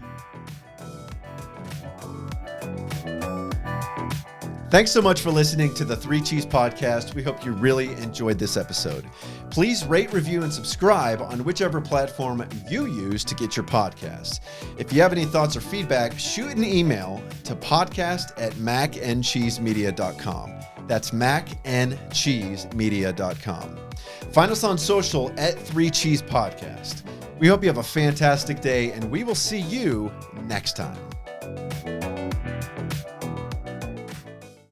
S3: Thanks so much for listening to the Three Cheese Podcast. We hope you really enjoyed this episode. Please rate, review, and subscribe on whichever platform you use to get your podcasts. If you have any thoughts or feedback, shoot an email to podcast@macandcheesemedia.com. That's macandcheesemedia.com. Find us on social at 3 Cheese Podcast. We hope you have a fantastic day, and we will see you next time.